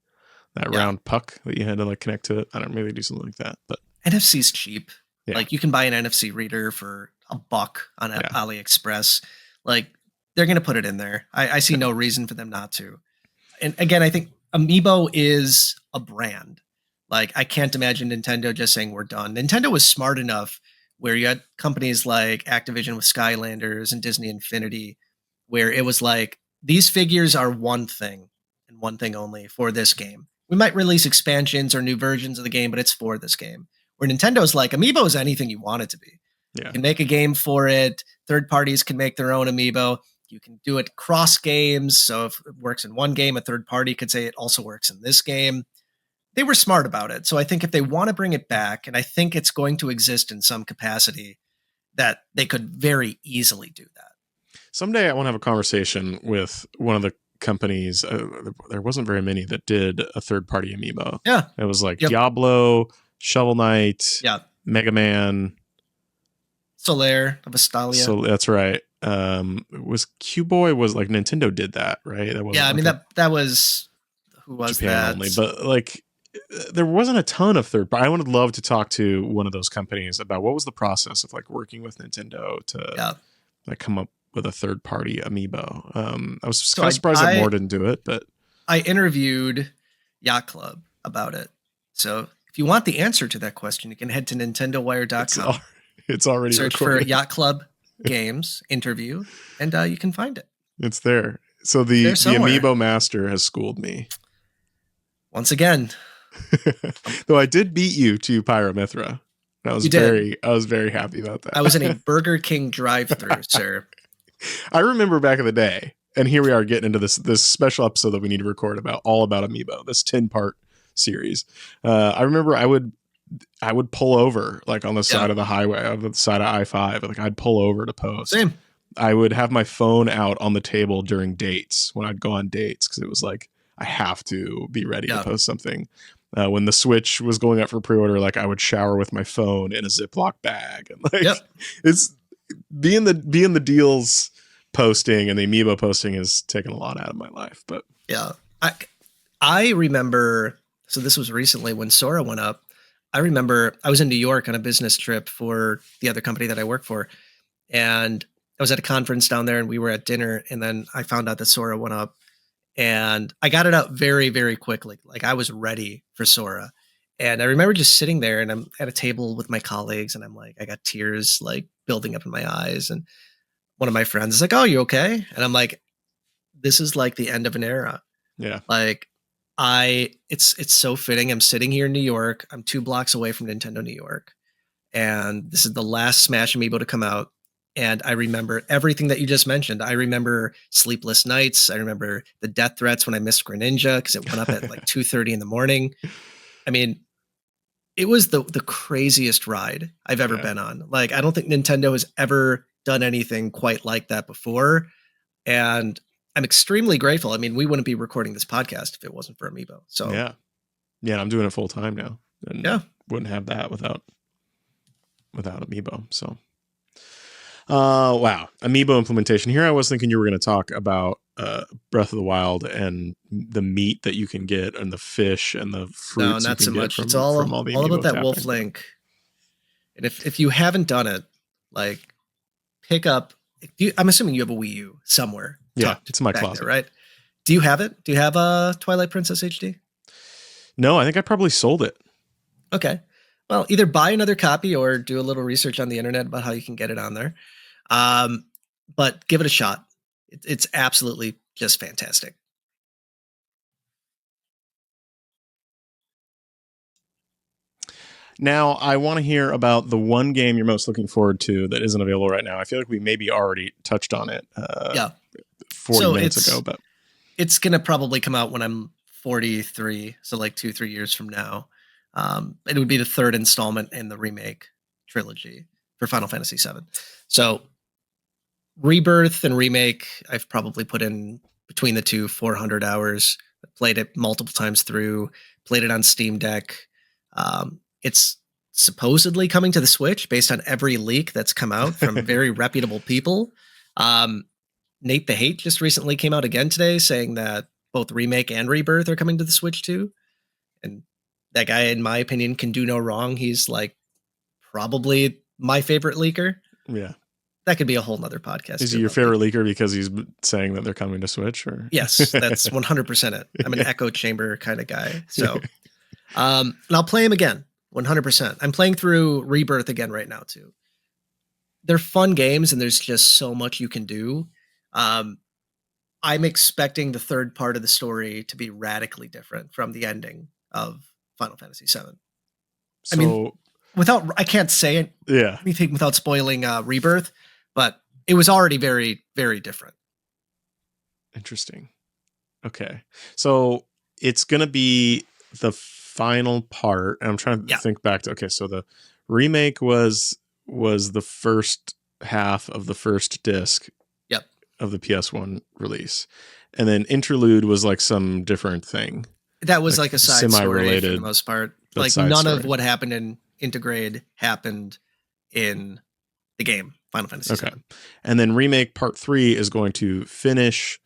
that round puck that you had to like connect to it. I don't know, maybe they do something like that. But NFC's cheap. Yeah. Like you can buy an NFC reader for $1 on AliExpress. Like they're going to put it in there. I see no reason for them not to. And again, I think Amiibo is a brand. Like I can't imagine Nintendo just saying we're done. Nintendo was smart enough where you had companies like Activision with Skylanders and Disney Infinity, where it was like, these figures are one thing and one thing only for this game. We might release expansions or new versions of the game, but it's for this game. Where Nintendo's like, Amiibo is anything you want it to be. Yeah. You can make a game for it. Third parties can make their own Amiibo. You can do it cross games. So if it works in one game, a third party could say it also works in this game. They were smart about it. So I think if they want to bring it back, and I think it's going to exist in some capacity, that they could very easily do that. Someday I want to have a conversation with one of the companies. There wasn't very many that did a third-party Amiibo. Yeah. It was like Diablo, Shovel Knight, Mega Man. Solaire of Astalia. So that's right. It was Q-Boy was like Nintendo did that, right? That I mean that was who was Japan that? Only, but like there wasn't a ton of third. But I would love to talk to one of those companies about what was the process of like working with Nintendo to like come up with a third party Amiibo. I was kind of surprised that more didn't do it, but I interviewed Yacht Club about it. So if you want the answer to that question, you can head to NintendoWire.com. It's already search recorded. For Yacht Club Games interview, and you can find it. It's there. So the Amiibo master has schooled me once again. Though I did beat you to Pyromithra. I was very happy about that. I was in a Burger King drive-thru, sir. I remember back in the day, and here we are getting into this special episode that we need to record all about Amiibo, this 10-part series. I remember I would pull over like on the side of the highway, on the side of I-5. Like I'd pull over to post. Same. I would have my phone out on the table during dates when I'd go on dates because it was like I have to be ready to post something. When the Switch was going up for pre-order, like I would shower with my phone in a Ziploc bag, and like it's being the deals posting and the Amiibo posting has taken a lot out of my life. But I remember. So this was recently when Sora went up. I remember I was in New York on a business trip for the other company that I work for. And I was at a conference down there and we were at dinner. And then I found out that Sora went up and I got it out very, very quickly. Like I was ready for Sora. And I remember just sitting there and I'm at a table with my colleagues and I'm like, I got tears like building up in my eyes. And one of my friends is like, "Oh, you okay?" And I'm like, this is like the end of an era. Yeah. Like it's so fitting. I'm sitting here in New York. I'm 2 blocks away from Nintendo New York. And this is the last Smash Amiibo to come out. And I remember everything that you just mentioned. I remember sleepless nights. I remember the death threats when I missed Greninja because it went up at like 2:30 in the morning. I mean, it was the craziest ride I've ever been on. Like, I don't think Nintendo has ever done anything quite like that before. And I'm extremely grateful. I mean, we wouldn't be recording this podcast if it wasn't for Amiibo. So yeah, I'm doing it full time now, and yeah, wouldn't have that without Amiibo. So, wow, Amiibo implementation. Here I was thinking you were going to talk about Breath of the Wild and the meat that you can get, and the fish and the fruits. No, not you so can much. get It's from all the about Amiibo that tapping. Wolf Link. And if you haven't done it, like pick up. I'm assuming you have a Wii U somewhere. Yeah, it's in my closet, there, right? Do you have it? Do you have a Twilight Princess HD? No, I think I probably sold it. Okay. Well, either buy another copy or do a little research on the internet about how you can get it on there. But give it a shot. It's absolutely just fantastic. Now, I want to hear about the one game you're most looking forward to that isn't available right now. I feel like we maybe already touched on it 40 minutes ago, but it's going to probably come out when I'm 43, so like 2-3 years from now. It would be the 3rd installment in the remake trilogy for Final Fantasy VII. So Rebirth and Remake, I've probably put in between the two 400 hours. Played it multiple times through, played it on Steam Deck. It's supposedly coming to the Switch based on every leak that's come out from very reputable people. Nate the Hate just recently came out again today saying that both Remake and Rebirth are coming to the Switch too. And that guy, in my opinion, can do no wrong. He's like probably my favorite leaker. Yeah. That could be a whole nother podcast. Is he your favorite leaker because he's saying that they're coming to Switch? Or yes, that's 100% it. I'm an echo chamber kind of guy. So, and I'll play him again, 100%. I'm playing through Rebirth again right now too. They're fun games and there's just so much you can do. I'm expecting the third part of the story to be radically different from the ending of Final Fantasy VII. So, I mean, I can't say it. Yeah. Anything without spoiling Rebirth, but it was already very, very different. Interesting. Okay. So it's going to be the final part. And I'm trying to think back to, so the remake was the first half of the first disc of the PS1 release. And then Interlude was like some different thing. That was like a side story for the most part. Like none of what happened in Intergrade happened in the game Final Fantasy VII. And then Remake Part 3 is going to finish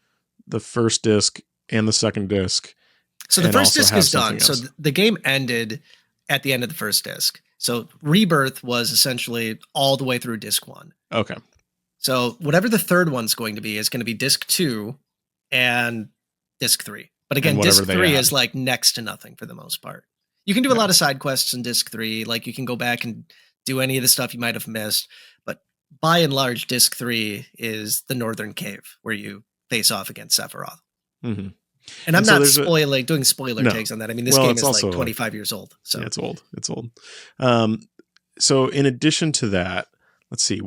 the first disc and the second disc. So the first disc is done. So the game ended at the end of the first disc. So Rebirth was essentially all the way through disc 1. Okay. So whatever the third one's going to be is going to be disc 2 and disc 3. But again, disc 3 is like next to nothing for the most part. You can do a lot of side quests in disc 3. Like you can go back and do any of the stuff you might have missed. But by and large, disc 3 is the Northern Cave where you face off against Sephiroth. Mm-hmm. And I'm not doing spoiler takes on that. I mean, this game is like 25 years old. So yeah, it's old. It's old. So in addition to that, let's see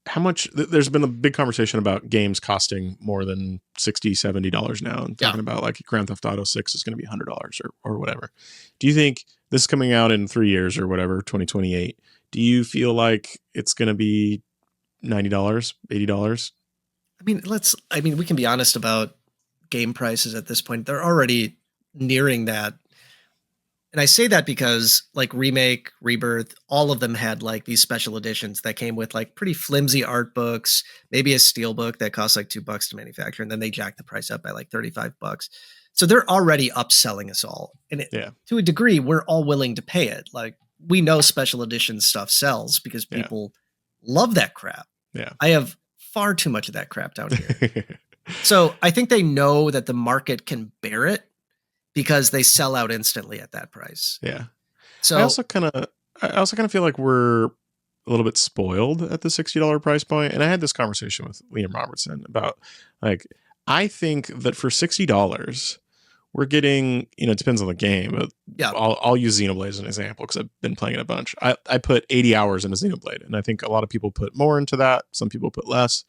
how much there's been a big conversation about games costing more than $60-$70 now, and talking about like Grand Theft Auto 6 is going to be $100 or whatever. Do you think this is coming out in 3 years or whatever, 2028? Do you feel like it's going to be $90, $80? I mean, we can be honest about game prices at this point. They're already nearing that. And I say that because like Remake, Rebirth, all of them had like these special editions that came with like pretty flimsy art books, maybe a steel book that costs like $2 to manufacture, and then they jack the price up by like $35. So they're already upselling us all. And to a degree, we're all willing to pay it. Like we know special edition stuff sells because people love that crap. Yeah. I have far too much of that crap down here. So I think they know that the market can bear it because they sell out instantly at that price. Yeah. So I also kind of feel like we're a little bit spoiled at the $60 price point. And I had this conversation with Liam Robertson about like, I think that for $60, we're getting, it depends on the game, but I'll use Xenoblade as an example because I've been playing it a bunch. I put 80 hours into Xenoblade, and I think a lot of people put more into that. Some people put less,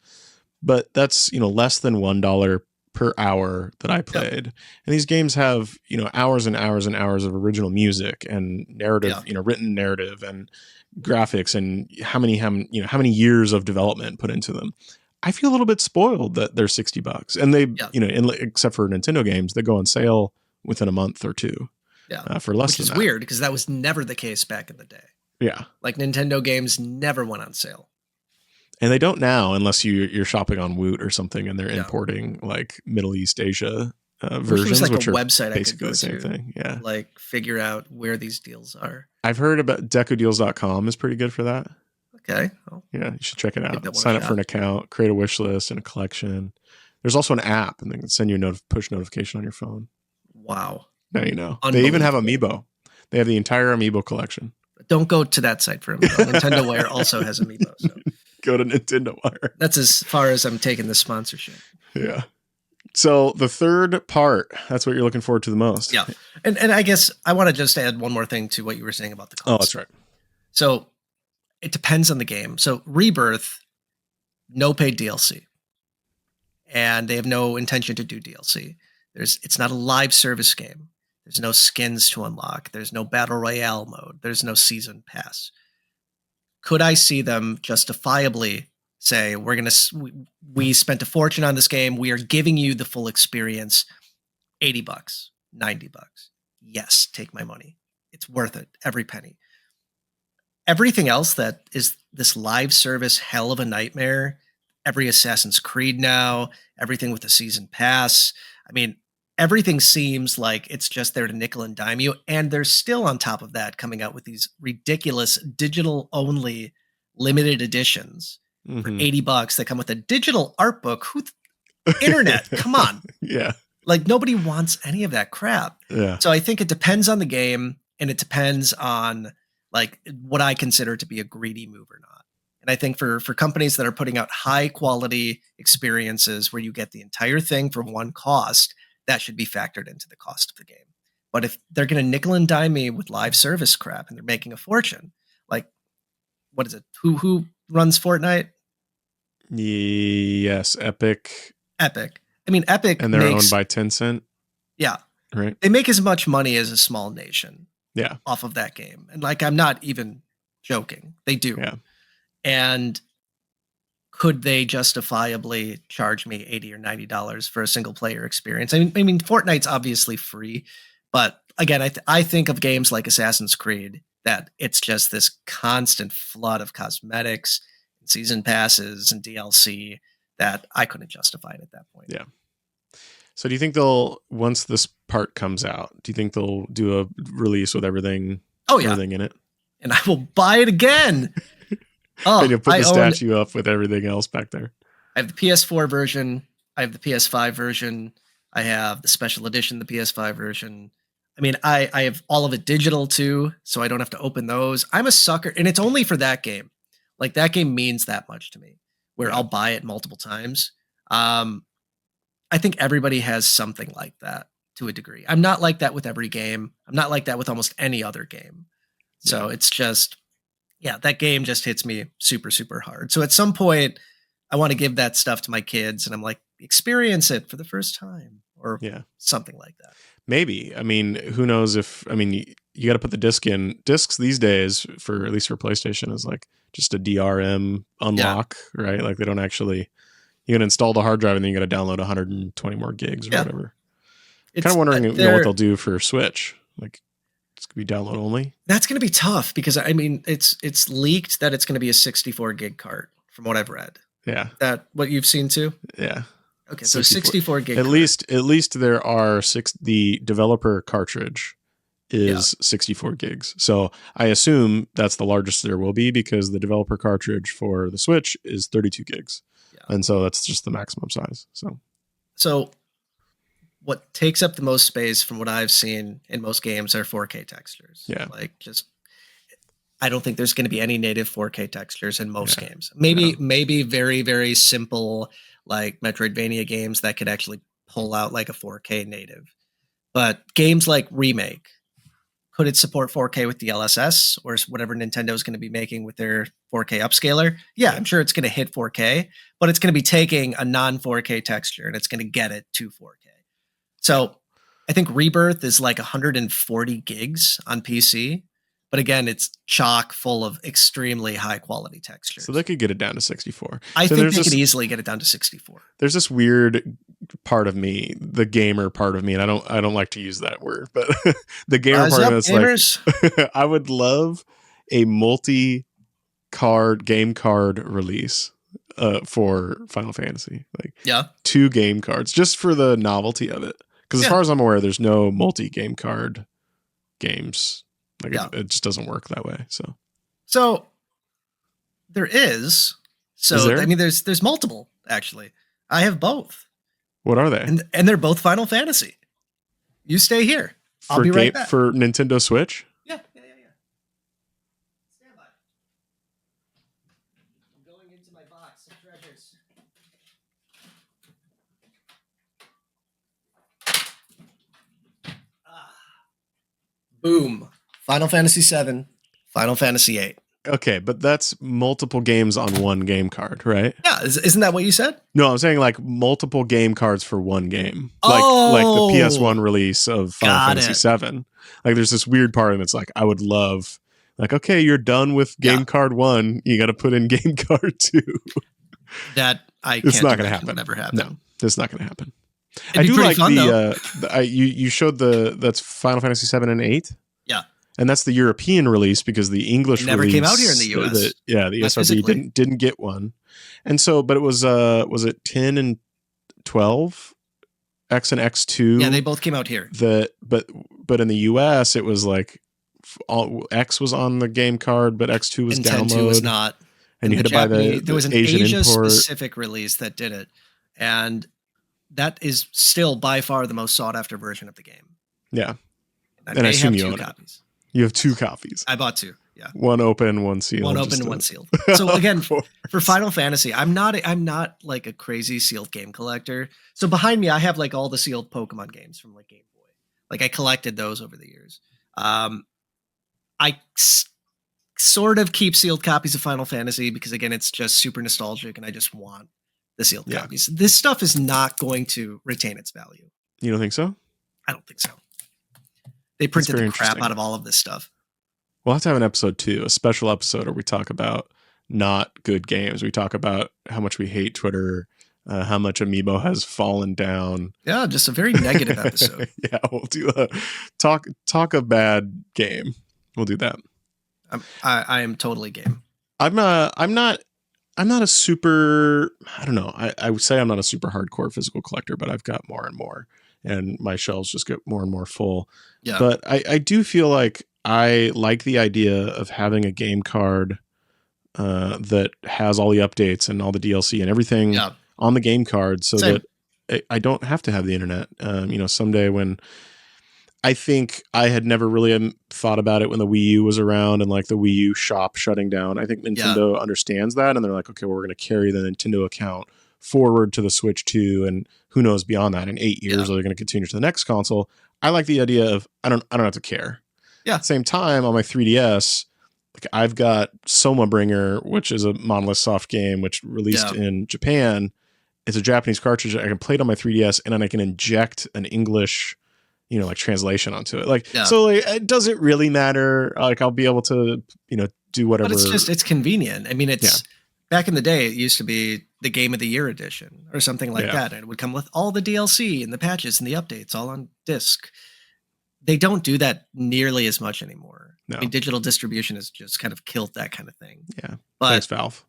but that's, less than $1 per hour that I played. And these games have, hours and hours and hours of original music and narrative, written narrative and graphics and how many years of development put into them. I feel a little bit spoiled that they're $60 and they, except for Nintendo games, they go on sale within a month or two for less than that. Which is weird because that was never the case back in the day. Yeah. Like Nintendo games never went on sale. And they don't now unless you're shopping on Woot or something and they're importing like Middle East Asia versions, like which a are website basically I could the go same thing. Yeah. Like figure out where these deals are. I've heard about DekuDeals.com is pretty good for that. Okay. Yeah, you should check it out. Sign up for an account, create a wish list and a collection. There's also an app and they can send you a push notification on your phone. Wow. Now you know. They even have Amiibo. They have the entire Amiibo collection. Don't go to that site for Amiibo. Nintendo Wire also has Amiibo. So. Go to Nintendo Wire. That's as far as I'm taking the sponsorship. Yeah. So the third part, that's what you're looking forward to the most. Yeah. And I guess I want to just add one more thing to what you were saying about the cost. Oh, that's right. So it depends on the game. So Rebirth, no paid DLC. And they have no intention to do DLC. It's not a live service game. There's no skins to unlock. There's no battle royale mode. There's no season pass. Could I see them justifiably say, we spent a fortune on this game. We are giving you the full experience, $80, $90. Yes, take my money. It's worth it, every penny. Everything else that is this live service hell of a nightmare, every Assassin's Creed now, everything with the season pass. I mean, everything seems like it's just there to nickel and dime you. And they're still on top of that coming out with these ridiculous digital only limited editions for $80 that come with a digital art book. Internet, come on. Yeah. Like nobody wants any of that crap. Yeah. So I think it depends on the game and it depends on like what I consider to be a greedy move or not. And I think for companies that are putting out high quality experiences where you get the entire thing for one cost, that should be factored into the cost of the game. But if they're going to nickel and dime me with live service crap and they're making a fortune, like, what is it? Who runs Fortnite? Yes, Epic. Epic. I mean, Epic and they're owned by Tencent. Yeah. Right. They make as much money as a small nation. Yeah. Off of that game. And like, I'm not even joking. They do. Yeah. And could they justifiably charge me $80 or $90 for a single player experience? I mean, Fortnite's obviously free, but again, I think of games like Assassin's Creed that it's just this constant flood of cosmetics, and season passes, and DLC that I couldn't justify it at that point. Yeah. So do you think once this part comes out, do you think they'll do a release with everything? Oh yeah, everything in it, and I will buy it again. Oh, and you'll put the statue up with everything else back there. I have the PS4 version. I have the PS5 version. I have the special edition, the PS5 version. I mean, I have all of it digital too, so I don't have to open those. I'm a sucker, and it's only for that game. Like that game means that much to me, where I'll buy it multiple times. I think everybody has something like that to a degree. I'm not like that with every game. I'm not like that with almost any other game. So it's just, that game just hits me super, super hard. So at some point, I want to give that stuff to my kids, and I'm like, experience it for the first time, or something like that. Maybe. I mean, who knows you got to put the disc in. Discs these days, at least for PlayStation, is like just a DRM unlock, right? Like they don't actually, you can install the hard drive and then you got to download 120 more gigs or whatever. Kind of wondering what they'll do for Switch. Like, It's going to be download only. That's going to be tough because I mean, it's leaked that it's going to be a 64 gig cart from what I've read. Yeah. That what you've seen too? Yeah. Okay, so 64 gig. At least there are the developer cartridge is 64 gigs. So I assume that's the largest there will be because the developer cartridge for the Switch is 32 gigs. Yeah. And so that's just the maximum size. So what takes up the most space from what I've seen in most games are 4K textures. Yeah. I don't think there's going to be any native 4K textures in most games. Maybe very, very simple, like Metroidvania games that could actually pull out like a 4K native. But games like Remake, could it support 4K with the DLSS or whatever Nintendo is going to be making with their 4K upscaler? Yeah, I'm sure it's going to hit 4K, but it's going to be taking a non-4K texture and it's going to get it to 4K. So I think Rebirth is like 140 gigs on PC. But again, it's chock full of extremely high quality textures. So they could get it down to 64. I think they could easily get it down to 64. There's this weird part of me, the gamer part of me, and I don't like to use that word, but the gamer part of me is like, I would love a game card release for Final Fantasy. Like 2 game cards just for the novelty of it. Because as far as I'm aware, there's no multi-game card games. Like it just doesn't work that way. So there is. So is there? I mean, there's multiple actually. I have both. What are they? And they're both Final Fantasy. You stay here. I'll be right back. For Nintendo Switch? Yeah. Stand by. I'm going into my box of treasures. Boom. Final Fantasy VII, Final Fantasy VIII. Okay, but that's multiple games on one game card, right? Yeah, isn't that what you said? No, I'm saying like multiple game cards for one game. Like the PS1 release of Final Fantasy VII. Like there's this weird part of it. It's like, I would love, like, okay, you're done with game card 1. You got to put in game card 2. That it's not going to happen. Never happen. No, it's not going to happen. I do like fun, you showed that's Final Fantasy 7 and 8. Yeah. And that's the European release because the English never release came out here in the US. The ESRB didn't get one. And so, but it was it 10 and 12? X and X2? Yeah, they both came out here. But in the US, it was like X was on the game card, but X2 was download. 10-2 was not. And you had to buy there was an Asia specific release that did it. And that is still by far the most sought after version of the game. Yeah. And I assume you own copies. You have 2 copies. I bought 2. Yeah. One open, one sealed. One open, one sealed. So again, for Final Fantasy, I'm not like a crazy sealed game collector. So behind me, I have like all the sealed Pokemon games from like Game Boy. Like I collected those over the years. I sort of keep sealed copies of Final Fantasy because again, it's just super nostalgic and I just want the sealed copies. This stuff is not going to retain its value. You don't think so? I don't think so. They printed the crap out of all of this stuff. We'll have to have an episode 2, a special episode where we talk about not good games. We talk about how much we hate Twitter, how much Amiibo has fallen down. Yeah, just a very negative episode. Yeah, we'll do a talk a bad game. We'll do that. I am totally game. I'm not a super, I don't know. I would say I'm not a super hardcore physical collector, but I've got more and more, and my shelves just get more and more full. Yeah. But I do feel like I like the idea of having a game card that has all the updates and all the DLC and everything on the game card so that I don't have to have the internet. Someday when I think I had never really thought about it when the Wii U was around and like the Wii U shop shutting down. I think Nintendo understands that and they're like, okay, well, we're going to carry the Nintendo account forward to the Switch 2 and who knows beyond that in 8 years, are they going to continue to the next console? I like the idea of I don't have to care. Yeah. At the same time, on my 3DS, like I've got Soma Bringer, which is a Monolith Soft game, which released in Japan. It's a Japanese cartridge. I can play it on my 3DS, and then I can inject an English, like translation onto it. So does it really matter? Like I'll be able to, do whatever. But it's convenient. I mean, back in the day, it used to be the Game of the Year edition or something like that. And it would come with all the DLC and the patches and the updates all on disc. they don't do that nearly as much anymore. No. I mean, digital distribution has just kind of killed that kind of thing. Yeah. But thanks, Valve.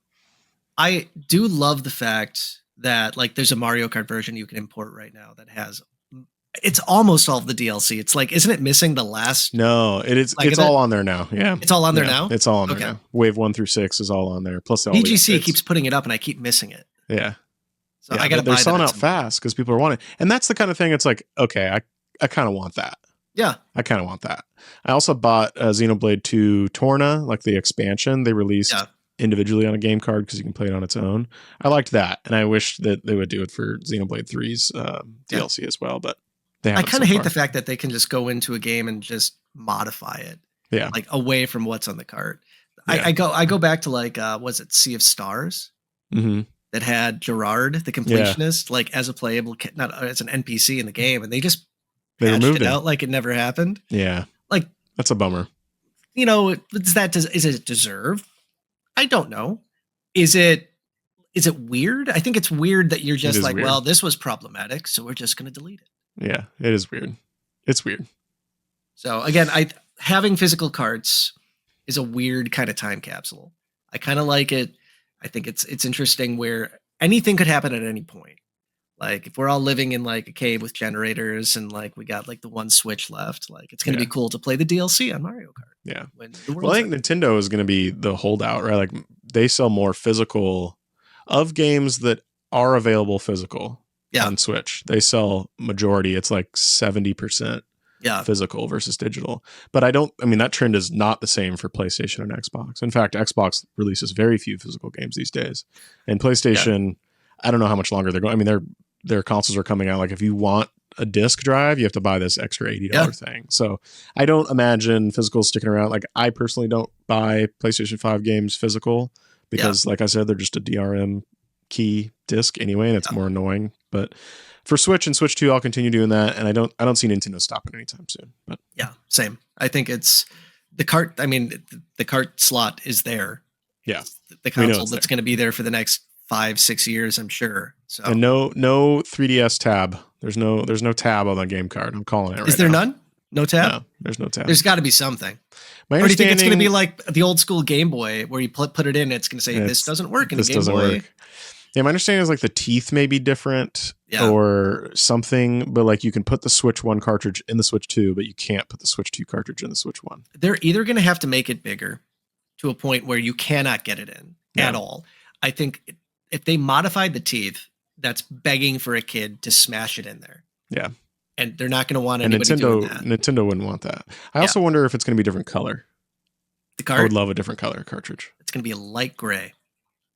I do love the fact that like there's a Mario Kart version you can import right now that has it's almost all of the DLC. It's like, isn't it missing the last? No, it is. It's all on there now. Yeah, it's all on there now. It's all on there now. Wave 1 through 6 is all on there. Plus, all VGC keeps putting it up, and I keep missing it. Yeah, so I got to. They're selling out fast because people are wanting, and that's the kind of thing. It's like, okay, I kind of want that. Yeah, I kind of want that. I also bought Xenoblade 2 Torna, like the expansion they released individually on a game card because you can play it on its own. I liked that, and I wish that they would do it for Xenoblade 3's DLC as well, but. I kind of hate the fact that they can just go into a game and just modify it. Yeah. Like away from what's on the cart. Yeah. I go back to like, was it Sea of Stars? Mm-hmm. That had Gerard, the completionist, like as a playable, not as an NPC in the game. And they just patched it out like it never happened. Yeah. Like, that's a bummer. You know, is it deserved? I don't know. Is it weird? I think it's weird that you're just like, weird. Well, this was problematic, so we're just going to delete it. Yeah, it is weird. It's weird. So again, having physical carts is a weird kind of time capsule. I kind of like it. I think it's interesting where anything could happen at any point. Like if we're all living in like a cave with generators and like we got like the one Switch left, like it's going to be cool to play the DLC on Mario Kart. Yeah. Well, I think Nintendo is going to be the holdout, right? Like they sell more physical of games that are available physical. On Switch, they sell majority. It's like 70% physical versus digital. But I mean, that trend is not the same for PlayStation and Xbox. In fact, Xbox releases very few physical games these days. And PlayStation, I don't know how much longer they're going. I mean, their consoles are coming out. Like if you want a disc drive, you have to buy this extra $80 thing. So I don't imagine physical sticking around. Like I personally don't buy PlayStation 5 games physical because like I said, they're just a DRM key disc anyway, and it's more annoying. But for Switch and Switch 2, I'll continue doing that, and I don't see Nintendo stopping anytime soon. But yeah, same. I think it's the cart. I mean, the cart slot is there. Yeah, it's the console that's going to be there for the next 5-6 years, I'm sure. So and no 3DS tab. There's no tab on the game card. I'm calling it. Right is there none? No tab? No, there's no tab. There's got to be something. Or do you think it's going to be like the old school Game Boy where you put it in, it's going to say this doesn't work in the Game Boy? Work. Yeah, my understanding is like the teeth may be different or something, but like you can put the Switch 1 cartridge in the Switch 2, but you can't put the Switch 2 cartridge in the Switch 1. They're either going to have to make it bigger to a point where you cannot get it in at all. I think if they modified the teeth, that's begging for a kid to smash it in there. Yeah. And they're not going to want anybody doing that. Nintendo wouldn't want that. I also wonder if it's going to be a different color. The card? I would love a different color cartridge. It's going to be a light gray.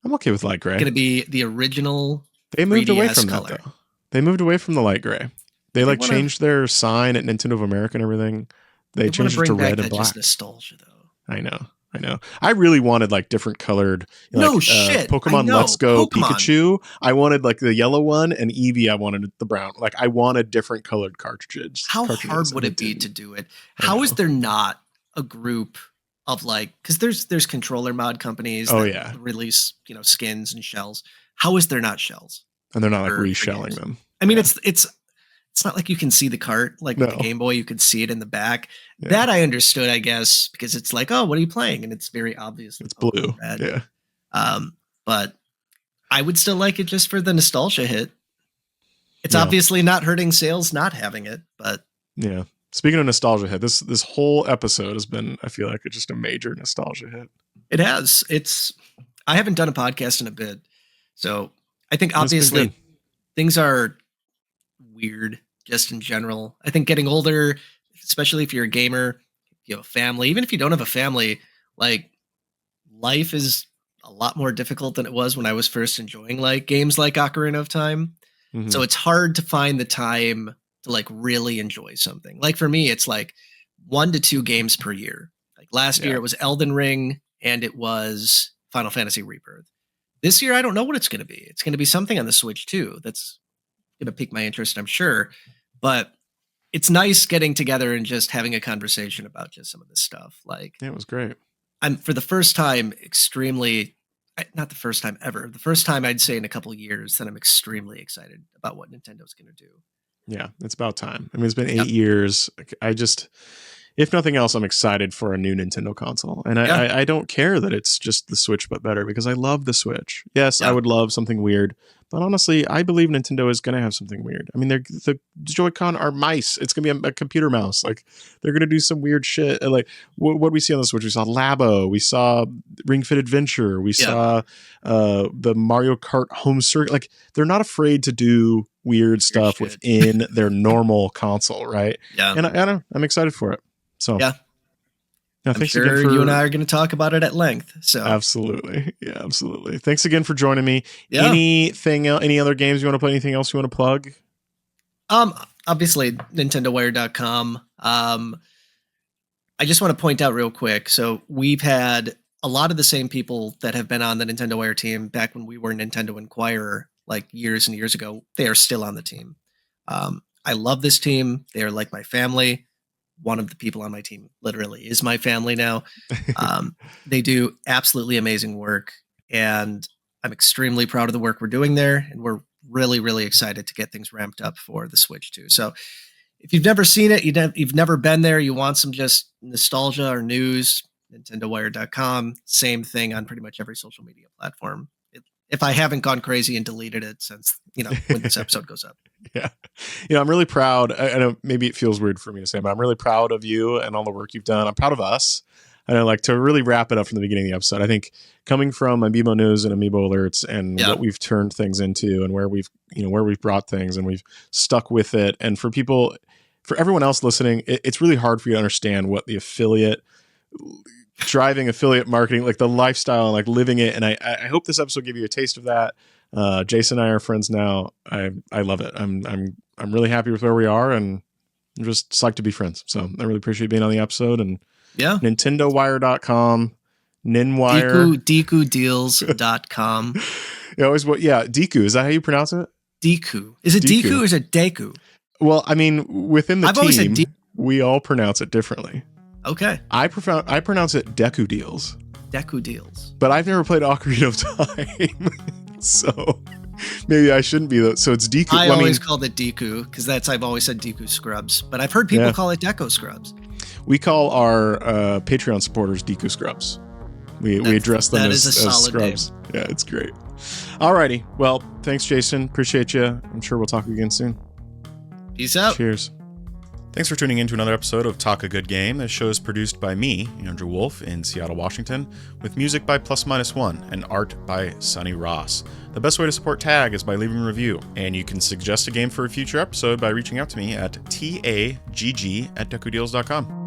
I'm okay with light gray. It's going to be the original. They moved 3DS away from color. that though. They moved away from the light gray. They like changed their sign at Nintendo of America and everything. They changed it to red and black. Just nostalgia though. I know. I really wanted like different colored. Shit. Pokemon Let's Go Pikachu. I wanted like the yellow one, and Eevee. I wanted the brown. Like I wanted different colored cartridges. How hard would it be to do it? How is there not a group of like, because there's controller mod companies that release skins and shells. How is there not shells? And they're not like reshelling them. I mean, it's not like you can see the cart like with the Game Boy. You could see it in the back. Yeah. That I understood, I guess, because it's like, oh, what are you playing? And it's very obvious. It's blue. Yeah. But I would still like it just for the nostalgia hit. It's obviously not hurting sales not having it, but yeah. Speaking of nostalgia hit, this whole episode has been, I feel like, just a major nostalgia hit. It has. I haven't done a podcast in a bit, so I think obviously things are weird just in general. I think getting older, especially if you're a gamer, if you have a family, even if you don't have a family, like life is a lot more difficult than it was when I was first enjoying like games like Ocarina of Time. Mm-hmm. So it's hard to find the time to like really enjoy something. Like for me, it's like 1 to 2 games per year. Like last year it was Elden Ring and it was Final Fantasy Rebirth. This year, I don't know what it's going to be. It's going to be something on the Switch too. That's going to pique my interest, I'm sure. But it's nice getting together and just having a conversation about just some of this stuff. Like, it was great. I'm for the first time not the first time ever. The first time I'd say in a couple of years that I'm extremely excited about what Nintendo's going to do. Yeah, it's about time. I mean, it's been 8 years. If nothing else, I'm excited for a new Nintendo console. And I don't care that it's just the Switch, but better, because I love the Switch. Yes, I would love something weird. But honestly, I believe Nintendo is going to have something weird. I mean, the Joy-Con are mice. It's going to be a computer mouse. Like, they're going to do some weird shit. Like, what we see on the Switch? We saw Labo. We saw Ring Fit Adventure. We saw the Mario Kart Home Circuit. Like, they're not afraid to do weird stuff within their normal console, right? Yeah. And I'm excited for it. So yeah. I'm sure you and I are going to talk about it at length. So absolutely. Yeah, absolutely. Thanks again for joining me. Yeah. Anything else, any other games you want to play? Anything else you want to plug? Obviously NintendoWire.com. I just want to point out real quick. So we've had a lot of the same people that have been on the Nintendo Wire team back when we were Nintendo Inquirer, like years and years ago. They are still on the team. I love this team. They are like my family. One of the people on my team literally is my family now. They do absolutely amazing work, and I'm extremely proud of the work we're doing there. And we're really, really excited to get things ramped up for the Switch too. So if you've never seen it, you've never been there, you want some just nostalgia or news, NintendoWire.com, same thing on pretty much every social media platform. If I haven't gone crazy and deleted it since, when this episode goes up. Yeah. I'm really proud. I know maybe it feels weird for me to say, but I'm really proud of you and all the work you've done. I'm proud of us. And I like to really wrap it up from the beginning of the episode. I think coming from Amiibo News and Amiibo Alerts and what we've turned things into and where we've brought things and we've stuck with it. And for everyone else listening, it's really hard for you to understand what the driving affiliate marketing, like the lifestyle and like living it. And I hope this episode gave you a taste of that. Jason and I are friends now. I love it. I'm really happy with where we are, and I'm just psyched to be friends. So I really appreciate being on the episode. And NintendoWire.com, Ninwire, DekuDeals.com. Deku. Is that how you pronounce it? Deku. Is it Deku or is it Deku? Well, I mean, within the team, we all pronounce it differently. Okay. I pronounce it Deku Deals. Deku Deals. But I've never played Ocarina of Time. So maybe I shouldn't be. So it's Deku. I always called it Deku because I've always said Deku Scrubs. But I've heard people call it Deku Scrubs. We call our Patreon supporters Deku Scrubs. We address them as Scrubs. Name. Yeah, it's great. Alrighty. Well, thanks, Jason. Appreciate you. I'm sure we'll talk again soon. Peace out. Cheers. Thanks for tuning in to another episode of Talk a Good Game. This show is produced by me, Andrew Wolf, in Seattle, Washington, with music by Plus Minus One and art by Sonny Ross. The best way to support TAGG is by leaving a review, and you can suggest a game for a future episode by reaching out to me at tagg@DekuDeals.com.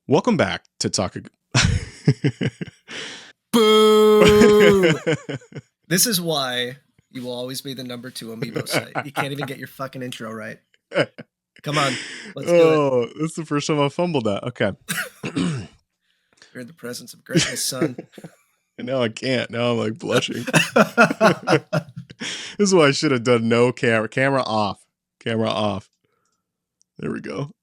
Welcome back to Talk. Boo! This is why you will always be the number 2 Amiibo site. You can't even get your fucking intro right. Come on, let's do it. Oh, this is the first time I fumbled that. Okay. You're in the presence of greatness, son. No, I can't. Now I'm like blushing. This is why I should have done no camera. Camera off. Camera off. There we go.